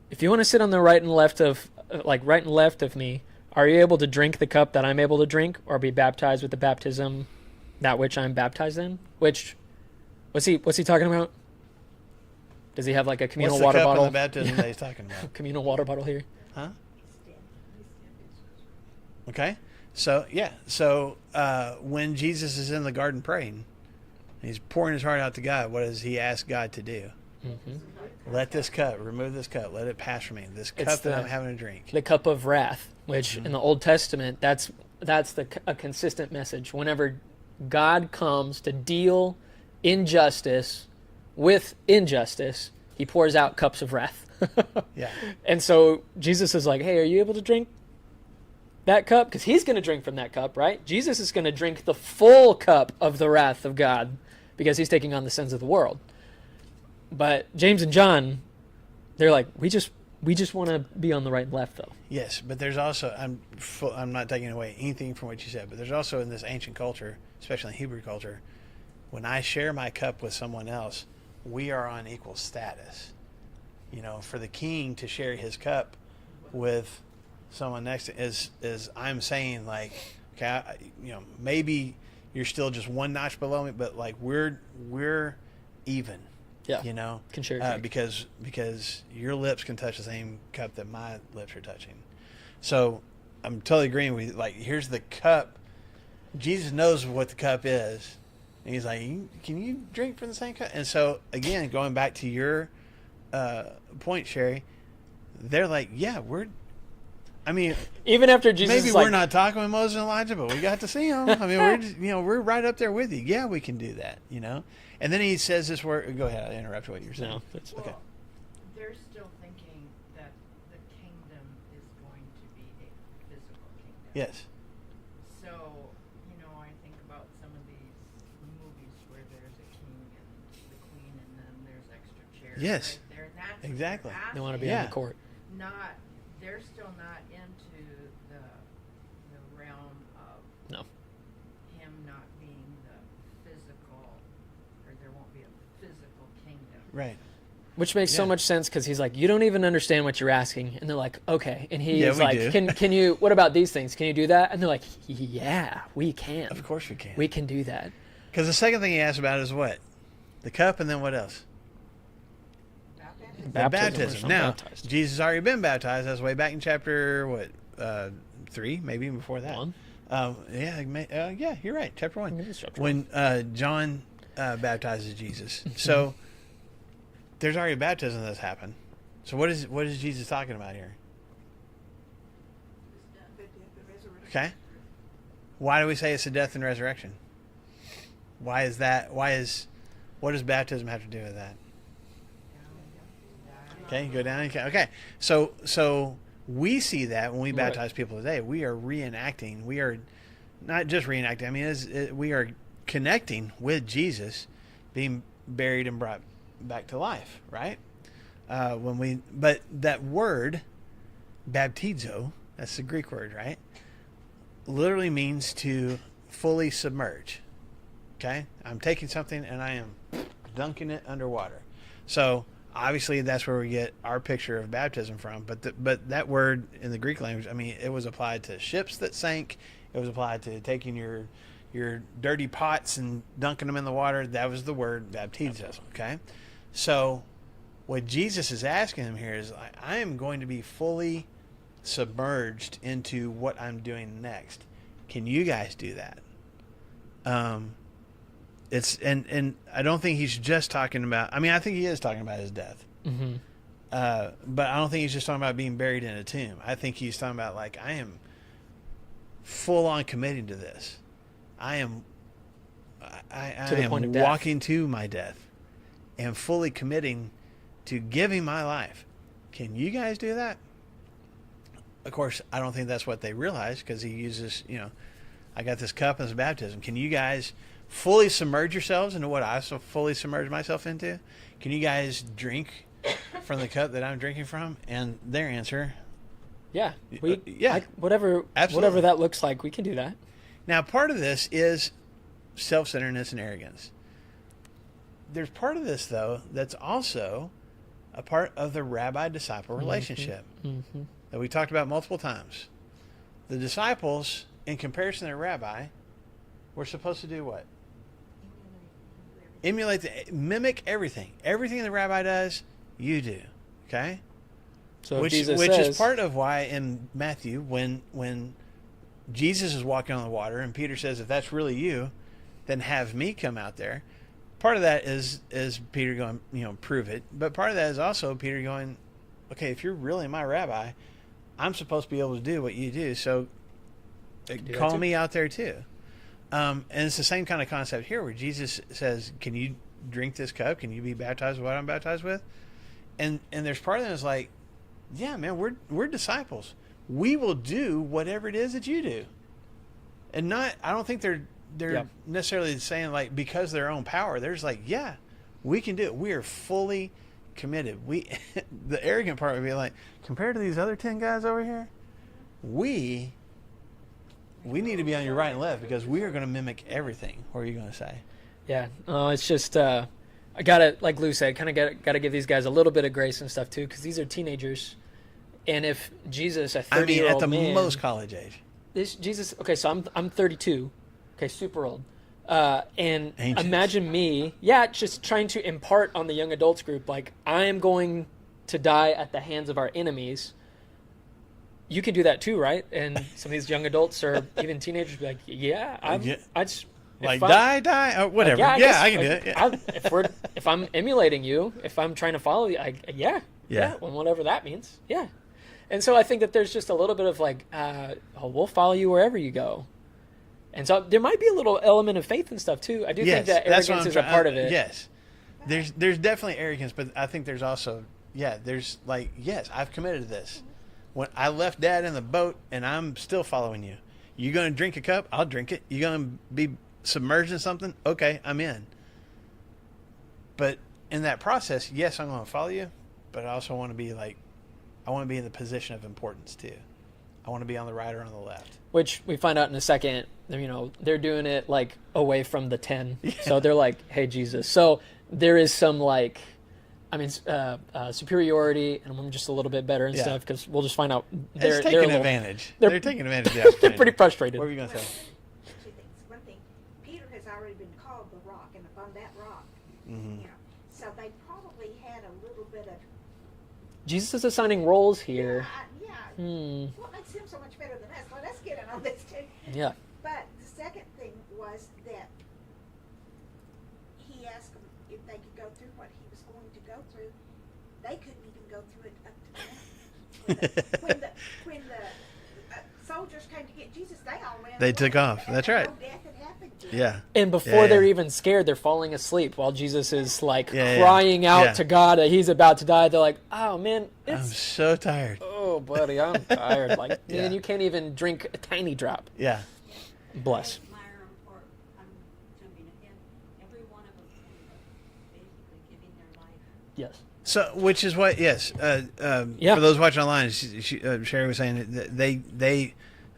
If you want to sit on the right and left of me, are you able to drink the cup that I'm able to drink, or be baptized with the baptism that which I'm baptized in? Which, what's he talking about? Does he have like a communal What's the water cup bottle? and the baptism that he's talking about? Communal water bottle here. Huh? Okay. So, yeah. So, when Jesus is in the garden praying, he's pouring his heart out to God, what does he ask God to do? Mm-hmm. Let this cup, remove this cup, let it pass from me. This It's cup that the- I'm having to drink. The cup of wrath, which in the Old Testament, that's a consistent message. Whenever God comes to deal injustice with injustice, he pours out cups of wrath. Yeah. And so Jesus is like, hey, are you able to drink that cup? Because he's going to drink from that cup, right? Jesus is going to drink the full cup of the wrath of God because he's taking on the sins of the world. But James and John, they're like, we just want to be on the right and left, though. Yes, but there's also, I'm not taking away anything from what you said, but there's also in this ancient culture, especially in Hebrew culture, when I share my cup with someone else, we are on equal status. You know, for the king to share his cup with someone next to is I'm saying, like, Okay, maybe you're still just one notch below me, but like we're even. Yeah. Can share a drink. because your lips can touch the same cup that my lips are touching. So I'm totally agreeing with you. Like, here's the cup. Jesus knows what the cup is. And he's like, can you drink from the same cup? And so, again, going back to your point, Sherry, they're like, yeah, even after Jesus maybe is we're like, not talking with Moses and Elijah, but we got to see them. I mean, we're just, we're right up there with you. Yeah, we can do that, And then he says this word. Go ahead. I interrupted what you were saying. No, it's okay. Well, they're still thinking that the kingdom is going to be a physical kingdom. Yes. So, I think about some of these movies where there's a king and the queen, and then there's extra chairs Yes. right there. And that's what Exactly. they're they want to be Yeah. on the court. they're still not into the realm of No. him not being the physical, or there won't be a physical kingdom. Right. Which makes so Yeah. much sense because he's like, you don't even understand what you're asking. And they're like, okay. And he Yeah, is we like, do. can you, what about these things? Can you do that? And they're like, yeah, we can. Of course we can. We can do that. Because the second thing he asked about is what? The cup, and then what else? The baptism. I'm Now, baptized. Jesus already been baptized. That's way back in chapter 3, maybe even before that. 1? Yeah, you're right. Chapter 1. Maybe it's chapter When John baptizes Jesus. So there's already baptism that's happened. So what is Jesus talking about here? The death and resurrection. Okay. Why do we say it's the death and resurrection? Why is that? What does baptism have to do with that? Okay, go down. Okay, so we see that when we Right. baptize people today, we are reenacting. We are not just reenacting. I mean, we are connecting with Jesus, being buried and brought back to life. Right? But that word, baptizo, that's the Greek word, right? Literally means to fully submerge. Okay, I'm taking something and I am dunking it underwater. So obviously that's where we get our picture of baptism from. But that word in the Greek language, I mean, it was applied to ships that sank. It was applied to taking your dirty pots and dunking them in the water. That was the word baptizo. Okay, so what Jesus is asking him here is, I am going to be fully submerged into what I'm doing next. Can you guys do that? It's and I don't think he's just talking about. I mean, I think he is talking about his death. Mm-hmm. But I don't think he's just talking about being buried in a tomb. I think he's talking about, like, I am full on committing to this. I am To the point of death. walking to my death and fully committing to giving my life. Can you guys do that? Of course, I don't think that's what they realize, because he uses, I got this cup as baptism. Can you guys fully submerge yourselves into what I so fully submerge myself into? Can you guys drink from the cup that I'm drinking from? And their answer, Yeah. Absolutely. Whatever that looks like, we can do that. now part of this is self-centeredness and arrogance. There's part of this, though, that's also a part of the rabbi-disciple relationship Mm-hmm. that we talked about multiple times. The disciples, in comparison to their rabbi, were supposed to do what? Mimic everything. Everything the rabbi does, you do. Okay? So if Which Jesus is says, part of why in Matthew, when Jesus is walking on the water and Peter says, if that's really you, then have me come out there. Part of that is Peter going, prove it. But part of that is also Peter going, okay, if you're really my rabbi, I'm supposed to be able to do what you do. So do that call too. me out there too. And it's the same kind of concept here, where Jesus says, can you drink this cup? Can you be baptized with what I'm baptized with? And there's part of them that's like, yeah, man, we're disciples. We will do whatever it is that you do. And I don't think they're Yep. necessarily saying, like, because of their own power. They're just like, yeah, we can do it. We are fully committed. The arrogant part would be like, compared to these other 10 guys over here, we need to be on your right and left, because we are going to mimic everything. What are you going to say? yeah, it's just, I gotta, like Lou said, kind of gotta give these guys a little bit of grace and stuff, too, because these are teenagers. And if Jesus, a 30-year-old at the man, most college age. this Jesus. Okay, so I'm 32. Okay, super old. And Ancient. imagine me, just trying to impart on the young adults group, like, I am going to die at the hands of our enemies. You could do that too, right? And some of these young adults or even teenagers be like, yeah, I just Like, if I'm- die, or whatever. Like, Yeah, guess, I can like, do it. Yeah. if I'm emulating you, if I'm trying to follow you, Yeah. well, whatever that means, yeah. And so I think that there's just a little bit of like, we'll follow you wherever you go. And so there might be a little element of faith and stuff too. I do think that that's what arrogance I'm is a part of it. Yes, there's definitely arrogance, but I think there's also there's like, yes, I've committed to this. When I left Dad in the boat, and I'm still following you. You gonna drink a cup? I'll drink it. You gonna be submerged in something? Okay, I'm in. But in that process, yes, I'm gonna follow you, but I also want to be like, I want to be in the position of importance too. I want to be on the right or on the left. Which we find out in a second, they're doing it like away from the 10. So they're like, hey, Jesus. So there is some superiority, and I'm just a little bit better and Yeah. stuff, because we'll just find out They're taking advantage. they're- They're taking advantage of the They're opportunity. pretty frustrated. What were you going to say? Two things. One thing, Peter has already been called the rock, and upon that rock, Mm-hmm. so they probably had a little bit of, Jesus is assigning roles here. what makes him so much better than us? Well, let's get in on this too. Yeah. But the second thing was that he asked them if they could go through what he was going to go through. They couldn't even go through it up to that. When the soldiers came to get Jesus, they all ran. They away. took off. That's right. No death had happened yet. Yeah. And before Yeah, they're yeah. even scared, they're falling asleep while Jesus is like Yeah, yeah. crying out Yeah. to God that he's about to die. They're like, oh man, I'm it's so tired. oh buddy, I'm tired. Like, Yeah. man, you can't even drink a tiny drop. Yeah. Bless. Myra, or I'm jumping ahead, every one of them ended up basically giving their life. Yes. So, which is what? Yes. Yeah. For those watching online, Sherry was saying that they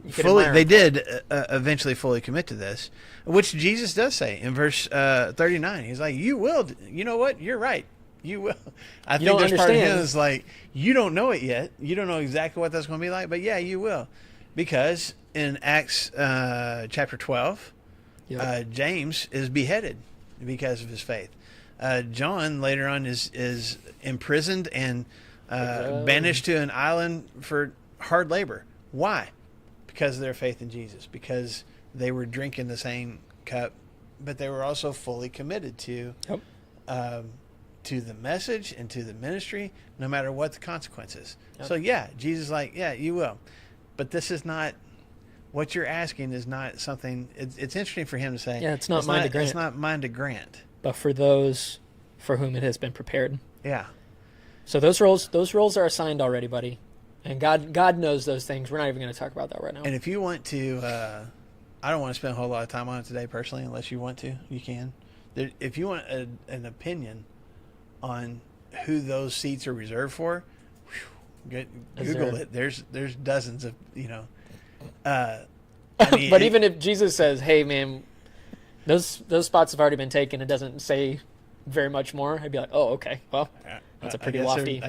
could fully admire they them. did eventually fully commit to this, which Jesus does say in verse 39. He's like, "You will. You know what? You're right. You will." I think don't there's part of him understand. is like, you don't know it yet. You don't know exactly what that's going to be like, but yeah, you will, because in Acts chapter 12. Yep. James is beheaded because of his faith. John later on is imprisoned and banished to an island for hard labor. Why? Because of their faith in Jesus. Because they were drinking the same cup, but they were also fully committed to the message and to the ministry, no matter what the consequences. Yep. So yeah, Jesus is like, yeah, you will. But this is not, what you're asking is not something, it's interesting for him to say. Yeah, it's not mine to grant. It's not mine to grant. But for those for whom it has been prepared. Yeah. So those roles are assigned already, buddy. And God knows those things. We're not even going to talk about that right now. And if you want to, I don't want to spend a whole lot of time on it today personally, unless you want to, you can. If you want an opinion on who those seats are reserved for, Google it. There's dozens of, I mean, But even if Jesus says, "Hey, man, those spots have already been taken," it doesn't say very much more. I'd be like, "Oh, okay. Well, that's a pretty lofty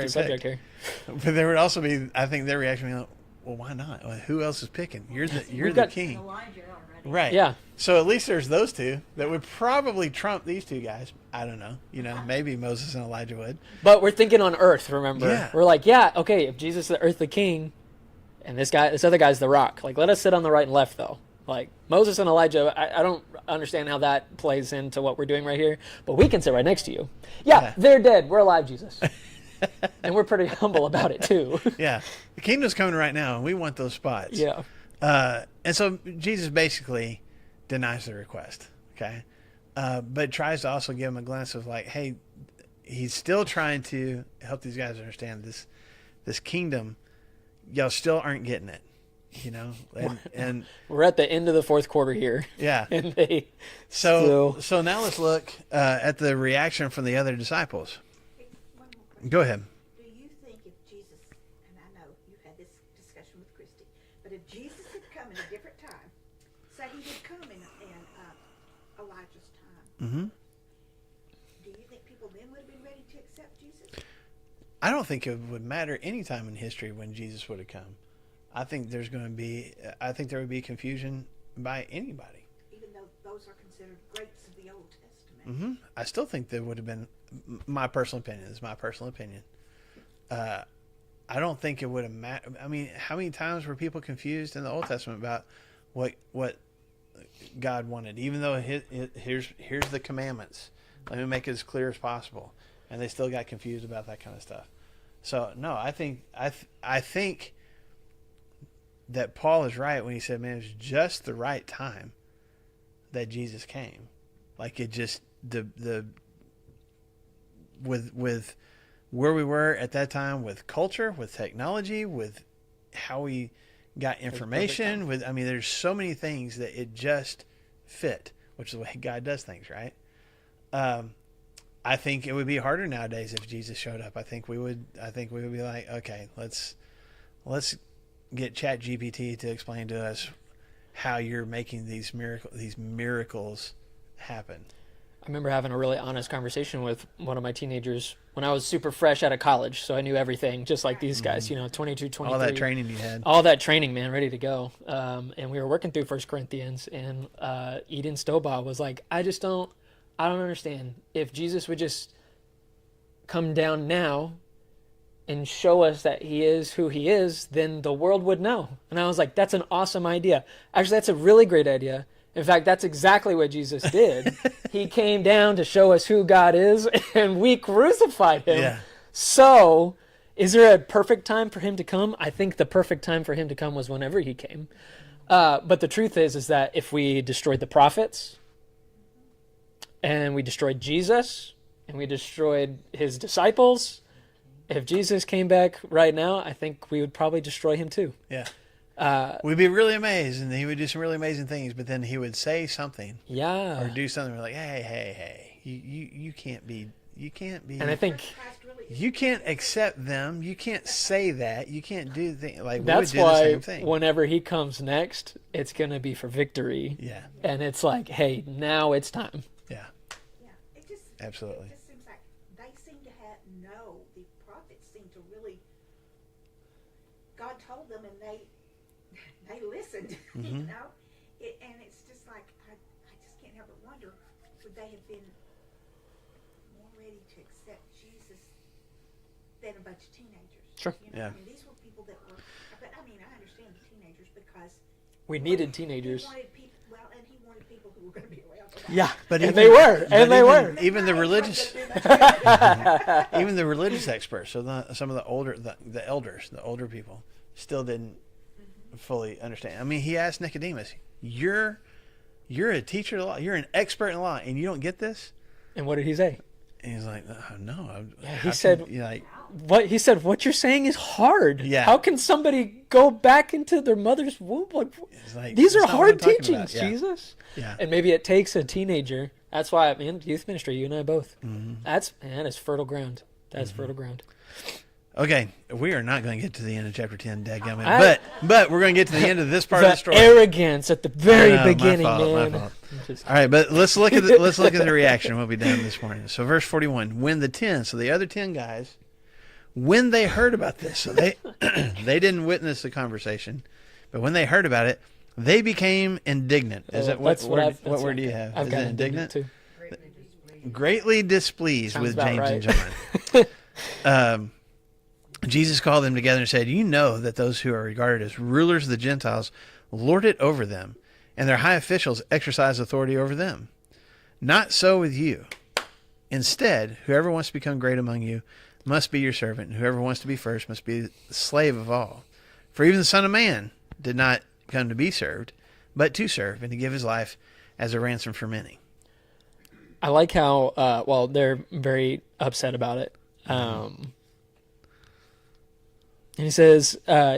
subject here." But there would also be, I think their reaction would be like, well, why not? Well, who else is picking? You're the got- king. Elijah already. Right. Yeah. So at least there's those two that would probably trump these two guys. I don't know. Maybe Moses and Elijah would. But we're thinking on earth. Remember, Yeah. we're like, yeah, okay. If Jesus is the earthly king, and this other guy's the rock, like, let us sit on the right and left, though. Like Moses and Elijah, I don't understand how that plays into what we're doing right here. But we can sit right next to you. Yeah. They're dead. We're alive, Jesus. And we're pretty humble about it too. Yeah. The kingdom's coming right now, and we want those spots. Yeah. And so Jesus basically denies the request, okay? But tries to also give him a glance of like, hey, he's still trying to help these guys understand this kingdom. Y'all still aren't getting it, and We're at the end of the fourth quarter here. yeah. And they So now let's look at the reaction from the other disciples. Hey, one more question. Go ahead. Do you think if Jesus, and I know you've had this discussion with Christy, but if Jesus had come in a different time, say he did come in Elijah's time, Mm-hmm. do you think people then would have been ready to accept Jesus? I don't think it would matter any time in history when Jesus would have come. I think there would be confusion by anybody. Even though those are considered greats of the Old Testament. I still think there would have been, my personal opinion. This is my personal opinion. I don't think it would have mattered. I mean, how many times were people confused in the Old Testament about what God wanted? Even though here's the commandments. Let me make it as clear as possible, and they still got confused about that kind of stuff. So no, I think that Paul is right when he said, "Man, it was just the right time that Jesus came." Like it just with where we were at that time, with culture, with technology, with how we got information, there's so many things that it just fit, which is the way God does things, right? I think it would be harder nowadays if Jesus showed up. I think we would be like, okay, let's get ChatGPT to explain to us how you're making these miracles happen. I remember having a really honest conversation with one of my teenagers when I was super fresh out of college, so I knew everything, just like these guys, 22, 23. All that training you had. All that training, man, ready to go. And we were working through 1 Corinthians, and Eden Stobaugh was like, I don't understand. If Jesus would just come down now and show us that he is who he is, then the world would know. And I was like, that's an awesome idea. Actually, that's a really great idea. In fact, that's exactly what Jesus did. He came down to show us who God is, and we crucified him. Yeah. So, is there a perfect time for him to come? I think the perfect time for him to come was whenever he came. But the truth is that if we destroyed the prophets, and we destroyed Jesus, and we destroyed his disciples, if Jesus came back right now, I think we would probably destroy him too. Yeah. We'd be really amazed, and he would do some really amazing things, but then he would say something Yeah. or do something. We're like, hey, you can't be, And I think Christ really is. you can't accept them. You can't say that. You can't do things like that's we would do the why same thing. whenever he comes next, it's going to be for victory. Yeah, And it's like, hey, now it's time. yeah, Yeah, it just absolutely. It just seems like they seem to the prophets seem to really. God told them, and they listened. You know, and it's just like I just can't help but wonder, would they have been more ready to accept Jesus than a bunch of teenagers? Sure. You know, Yeah. I mean, these were people that were. But I mean, I understand the teenagers because We needed teenagers. He wanted people. Well, and he wanted people who were going to be around. For a while. Yeah, But and even- they were, but and they were. Even the religious, even the religious experts, so some of the elders, the older people, still didn't fully understand. I mean, he asked Nicodemus, "You're a teacher of the law. You're an expert in the law, and you don't get this?" And what did he say? And he's like, "No." he said- like, What you're saying is hard. Yeah. How can somebody go back into their mother's womb? it's like, These are that's not what hard I'm talking teachings, about. Yeah. Jesus. Yeah. And maybe it takes a teenager. That's why, man, youth ministry, you and I both. Mm-hmm. That is fertile ground. That's fertile ground. Okay, we are not going to get to the end of chapter 10, dadgummit, I- but we're going to get to the end of this part of the The story. arrogance at the very I know, my beginning, fault, my man. fault. Just- All right, but let's look at the reaction. We'll be done this morning. So verse 41, when the other 10 guys, when they heard about this, so they they didn't witness the conversation, but when they heard about it, they became indignant. Is that what that's what word? I've- What that's word do you have? I've Is got it indignant? too. Greatly displeased Sounds with about James right. and John. Jesus called them together and said, "You know that those who are regarded as rulers of the Gentiles lord it over them, and their high officials exercise authority over them. Not so with you. Instead, whoever wants to become great among you must be your servant, and whoever wants to be first must be the slave of all. For even the Son of Man did not come to be served, but to serve, and to give his life as a ransom for many." I like how, they're very upset about it. And he says,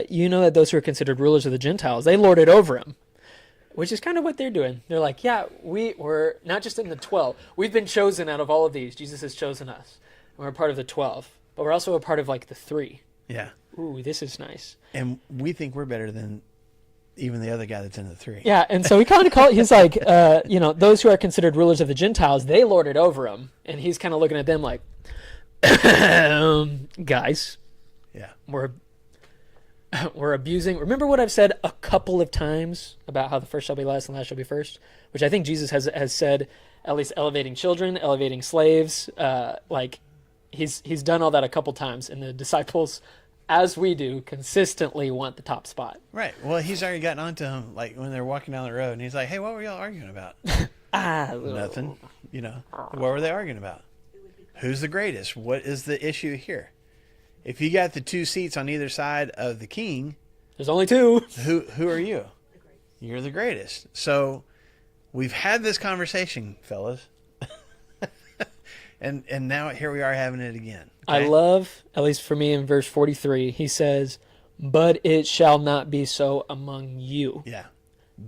you know that those who are considered rulers of the Gentiles, they lord it over him, which is kind of what they're doing. They're like, yeah, we're not just in the 12. We've been chosen out of all of these. Jesus has chosen us. And we're a part of the 12. But we're also a part of, like, the 3. Yeah. Ooh, this is nice. And we think we're better than even the other guy that's in the 3. Yeah, and so he kind of he's like, those who are considered rulers of the Gentiles, they lord it over him. And he's kind of looking at them like, guys, Yeah. we're abusing. Remember what I've said a couple of times about how the first shall be last and last shall be first, which I think Jesus has said, at least elevating children, elevating slaves. Like he's done all that a couple times, and the disciples, as we do, consistently want the top spot. Right. Well, he's already gotten onto him, like when they're walking down the road, and he's like, "Hey, what were y'all arguing about?" Nothing. You know, what were they arguing about? Who's the greatest? What is the issue here? If you got the 2 seats on either side of the king, There's only 2. who are you? You're the greatest. So we've had this conversation, fellas. and now here we are having it again. I okay? love, at least for me in verse 43, he says, "But it shall not be so among you." Yeah.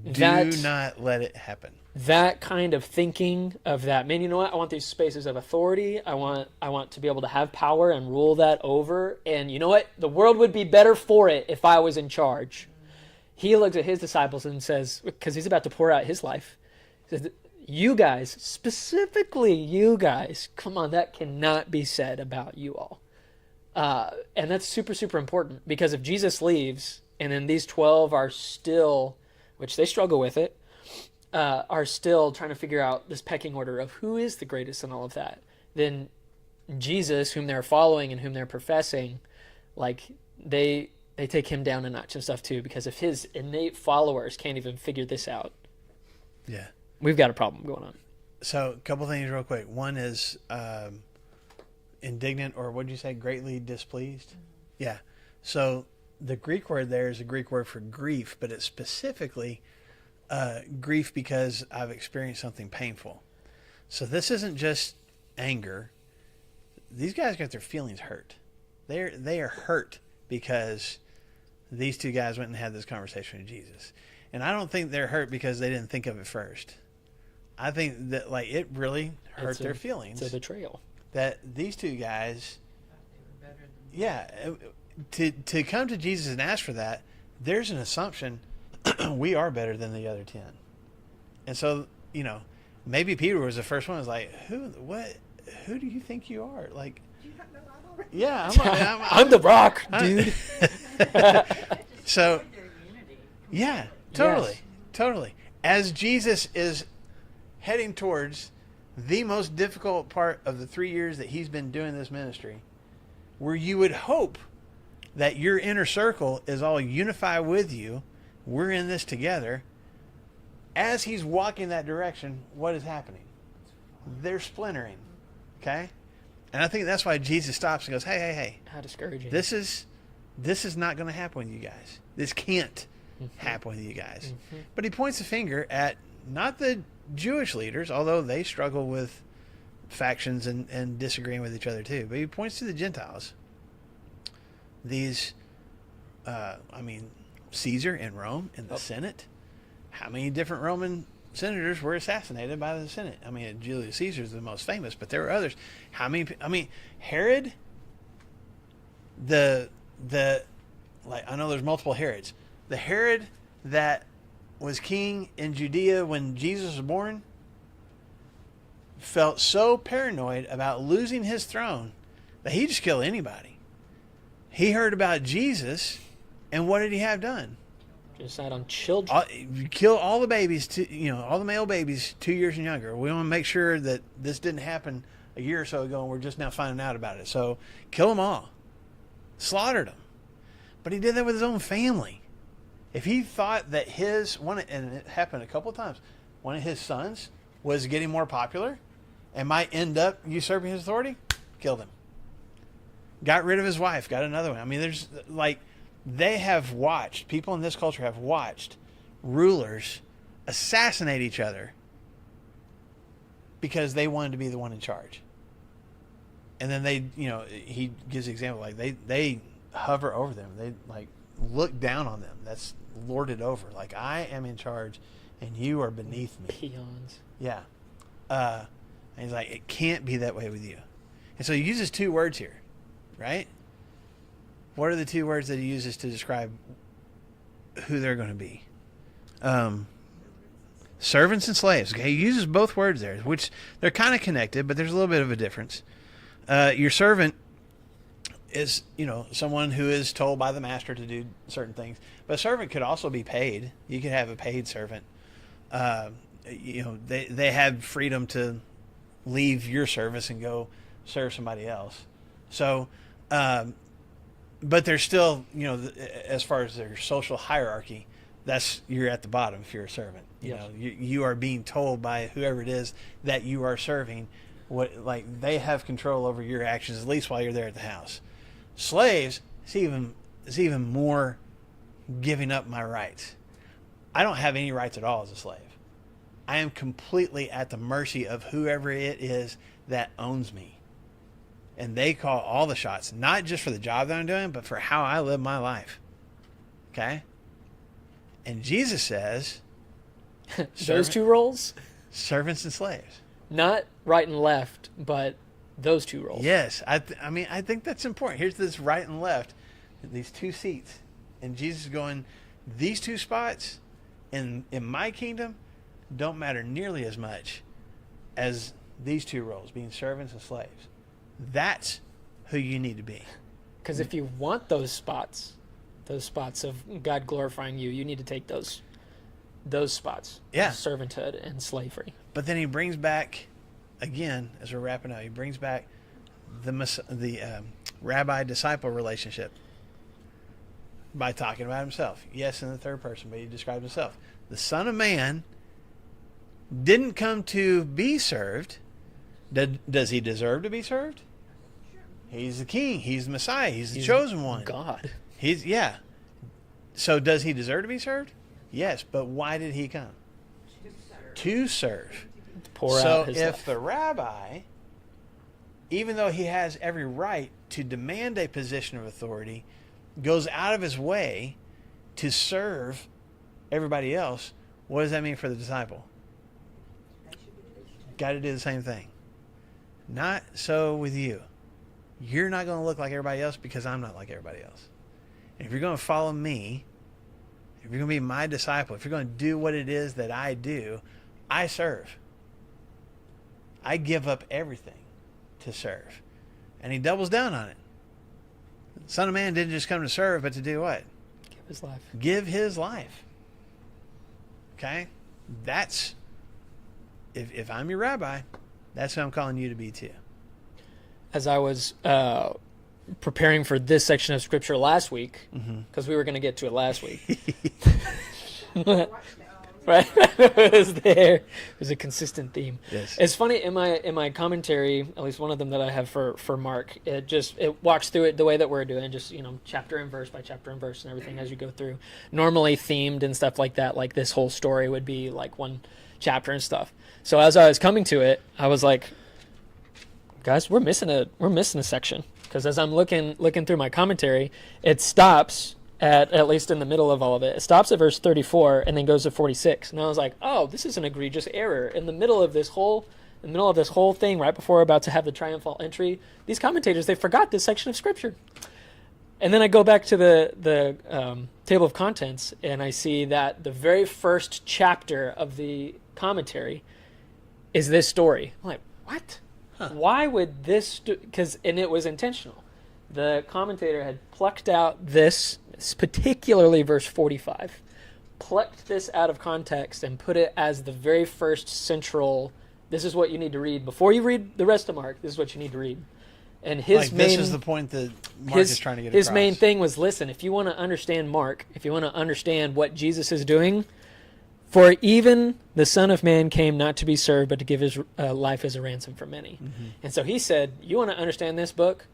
That- Do not let it happen. That kind of thinking of that, man, you know what? I want these spaces of authority. I want to be able to have power and rule that over. And you know what? The world would be better for it if I was in charge. He looks at his disciples and says, because he's about to pour out his life, he says, you guys, specifically you guys, come on, that cannot be said about you all. And that's super, super important, because if Jesus leaves and then these 12 are still, which they struggle with it, are still trying to figure out this pecking order of who is the greatest and all of that, then Jesus, whom they're following and whom they're professing, like they take him down a notch and stuff too, because if his innate followers can't even figure this out, Yeah. we've got a problem going on. So a couple things real quick. One is indignant, or what did you say, greatly displeased? Yeah. So the Greek word there is a Greek word for grief, but it's specifically grief because I've experienced something painful. So this isn't just anger. These guys got their feelings hurt. They are hurt because these 2 guys went and had this conversation with Jesus. And I don't think they're hurt because they didn't think of it first. I think that like it really hurt their feelings. It's a betrayal. That these 2 guys, They were better than yeah, to come to Jesus and ask for that, there's an assumption we are better than the other 10. And so, you know, maybe Peter was the first one. Was like, who do you think you are? Like, Do you not know I'm already? yeah, I'm the rock, dude. So, their unity. yeah, totally, Yes. totally. As Jesus is heading towards the most difficult part of the 3 years that he's been doing this ministry, where you would hope that your inner circle is all unified with you, we're in this together. As he's walking that direction, what is happening? They're splintering. Okay? And I think that's why Jesus stops and goes, hey, How discouraging. this is not going to happen with you guys. This can't happen with you guys. But he points the finger at not the Jewish leaders, although they struggle with factions and disagreeing with each other too. But he points to the Gentiles. These, Caesar in Rome, in the Senate. How many different Roman senators were assassinated by the Senate? I mean, Julius Caesar is the most famous, but there were others. How many? I mean, Herod. I know there's multiple Herods. The Herod that was king in Judea when Jesus was born felt so paranoid about losing his throne that he just killed anybody. He heard about Jesus, and what did he have done? Genocide on children. Kill all the babies, all the male babies 2 years and younger. We want to make sure that this didn't happen a year or so ago, and we're just now finding out about it. So kill them all. Slaughtered them. But he did that with his own family. If he thought that and it happened a couple of times, one of his sons was getting more popular and might end up usurping his authority, killed him. Got rid of his wife, got another one. I mean, there's people in this culture have watched rulers assassinate each other because they wanted to be the one in charge. And then he gives the example, like they hover over them. They look down on them. That's lorded over. Like, I am in charge and you are beneath me. Peons. Yeah. And he's like, it can't be that way with you. And so he uses 2 words here, right? What are the 2 words that he uses to describe who they're going to be? Servants and slaves. Okay, he uses both words there, which they're kind of connected, but there's a little bit of a difference. Your servant is, someone who is told by the master to do certain things. But a servant could also be paid. You could have a paid servant. They have freedom to leave your service and go serve somebody else. So, but there's still, as far as their social hierarchy, you're at the bottom if you're a servant. You are being told by whoever it is that you are serving they have control over your actions, at least while you're there at the house. Slaves, it's even more giving up my rights. I don't have any rights at all as a slave. I am completely at the mercy of whoever it is that owns me. And they call all the shots, not just for the job that I'm doing, but for how I live my life. Okay? And Jesus says, Those two roles? servants and slaves. Not right and left, but those two roles. Yes. I think that's important. Here's this right and left, these two seats. And Jesus is going, these two spots in my kingdom don't matter nearly as much as these two roles, being servants and slaves. That's who you need to be. Because if you want those spots of God glorifying you, you need to take those spots. Yeah. Servanthood and slavery. But then he brings back, again, as we're wrapping up, he brings back the rabbi-disciple relationship by talking about himself. Yes, in the third person, but he describes himself. The Son of Man didn't come to be served. Does he deserve to be served? He's the king. He's the Messiah. He's the chosen one. God. So does he deserve to be served? Yes, but why did he come? To serve. Pour out his if life. the rabbi, even though he has every right to demand a position of authority, goes out of his way to serve everybody else, what does that mean for the disciple? Got to do the same thing. Not so with you. You're not going to look like everybody else because I'm not like everybody else. And if you're going to follow me, if you're going to be my disciple, if you're going to do what it is that I do, I serve. I give up everything to serve. And he doubles down on it. The Son of Man didn't just come to serve, but to do what? Give his life. Give his life. Okay? That's, if I'm your rabbi, that's who I'm calling you to be too. As I was preparing for this section of scripture last week, because we were going to get to it last week. Right? It was there. It was a consistent theme. Yes. It's funny, in my commentary, at least one of them that I have for Mark, it walks through it the way that we're doing, just, chapter and verse by chapter and verse and everything as you go through. Normally themed and stuff like that, like this whole story would be like one chapter and stuff. So as I was coming to it, I was like, guys, we're missing a section. Because as I'm looking through my commentary, it stops at least in the middle of all of it. It stops at verse 34 and then goes to 46. And I was like, oh, this is an egregious error. In the middle of this whole thing, right before we're about to have the triumphal entry, these commentators, they forgot this section of scripture. And then I go back to the table of contents, and I see that the very first chapter of the commentary is this story. I'm like, what? Huh. Why would this... and it was intentional. The commentator had plucked out this, particularly verse 45, plucked this out of context and put it as the very first central, this is what you need to read. Before you read the rest of Mark, this is what you need to read. And this is the point that Mark is trying to get across. His main thing was, listen, if you want to understand Mark, if you want to understand what Jesus is doing, for even the Son of Man came not to be served, but to give his life as a ransom for many. Mm-hmm. And so he said, you want to understand this book?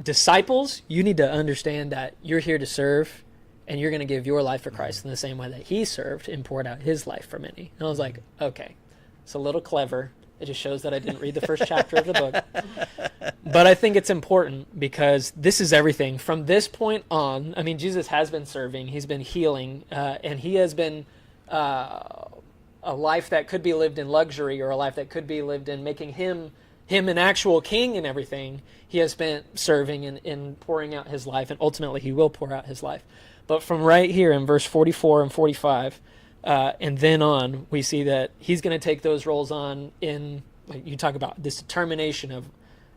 Disciples, you need to understand that you're here to serve, and you're going to give your life for Christ in the same way that he served and poured out his life for many. And I was like, okay, it's a little clever. It just shows that I didn't read the first chapter of the book. But I think it's important because this is everything. From this point on, I mean, Jesus has been serving, he's been healing, and he has been a life that could be lived in luxury, or a life that could be lived in making him an actual king and everything. He has spent serving and pouring out his life, and ultimately he will pour out his life. But from right here in verse 44 and 45, and then on, we see that he's going to take those roles on in, like you talk about, this determination of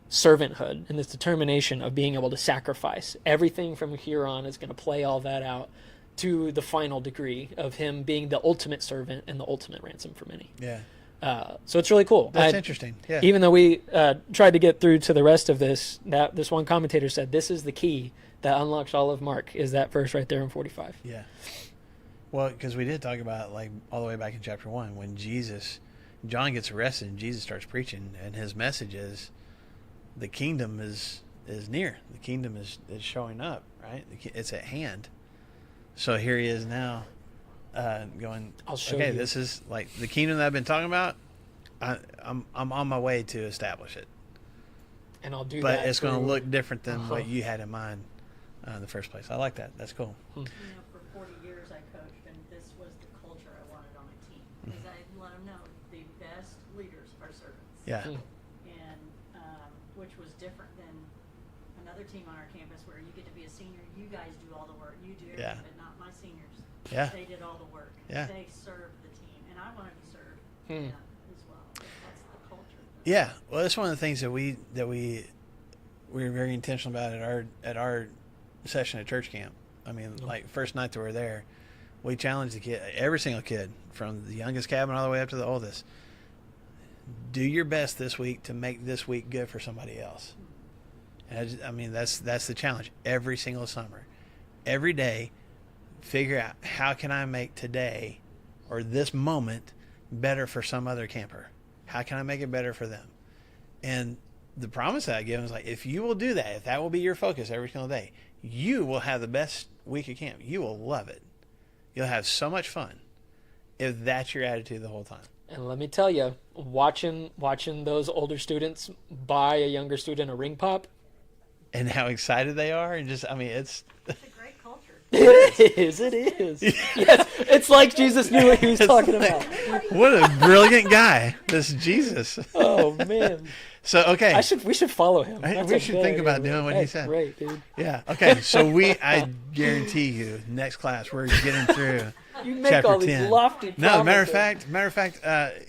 servanthood and this determination of being able to sacrifice everything from here on is going to play all that out to the final degree of him being the ultimate servant and the ultimate ransom for many. Yeah. So it's really cool. That's interesting. Yeah. Even though we tried to get through to the rest of this, that this one commentator said this is the key that unlocks all of Mark, is that verse right there in 45. Yeah. Well, because we did talk about, like, all the way back in chapter 1, when John gets arrested and Jesus starts preaching, and his message is the kingdom is near. The kingdom is showing up, right? It's at hand. So here he is now going, I'll show okay, you. this is like the kingdom that I've been talking about. I'm on my way to establish it. And I'll do But that. it's going to through- look different than Uh-huh. what you had in mind in the first place. I like that. That's cool. You know, for 40 years I coached, and this was the culture I wanted on my team. Because I let them know the best leaders are servants. Yeah. And which was different than another team on our campus where you get to be a senior, you guys do all the work, you do everything, Yeah. but not my seniors. Yeah. They did all the work. Yeah. They served the team, and I want to be served as well. That's the culture. Yeah, well, that's one of the things that we were very intentional about at our session at church camp. I mean, like first night that we were there, we challenged the kid, every single kid, from the youngest cabin all the way up to the oldest. Do your best this week to make this week good for somebody else. And I mean, that's the challenge every single summer, every day. Figure out, how can I make today or this moment better for some other camper? How can I make it better for them? And the promise that I give them is like, if you will do that, if that will be your focus every single day, you will have the best week of camp. You will love it. You'll have so much fun if that's your attitude the whole time. And let me tell you, watching those older students buy a younger student a ring pop, And how excited they are, and just, I mean, it's It's a great culture. it is. Yes, it's like Jesus knew what he was talking about. what a brilliant guy, this Jesus. Oh man, So, okay. we should follow him. Hey, That's we a should good think about idea. doing what he That's said. Great, dude. Yeah. Okay. So I guarantee you, next class we're getting through You make chapter all these 10. lofty No, matter of promises. fact,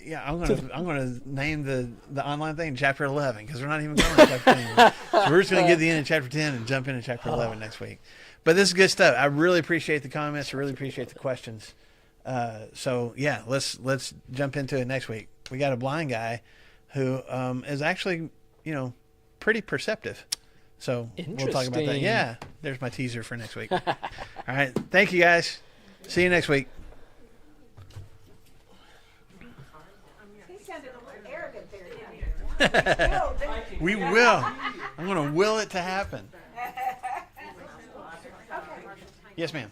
yeah, I'm gonna name the online thing chapter 11 because we're not even going to chapter 10. So we're just gonna get the end of chapter 10 and jump into chapter 11 next week. But this is good stuff. I really appreciate the comments. I really appreciate the questions. So yeah, let's jump into it next week. We got a blind guy who is actually, pretty perceptive. So we'll talk about that. Interesting. Yeah, there's my teaser for next week. All right, thank you guys. See you next week. He sounded a little arrogant there, didn't he? No, didn't he? We will. I'm going to will it to happen. Okay. Yes, ma'am.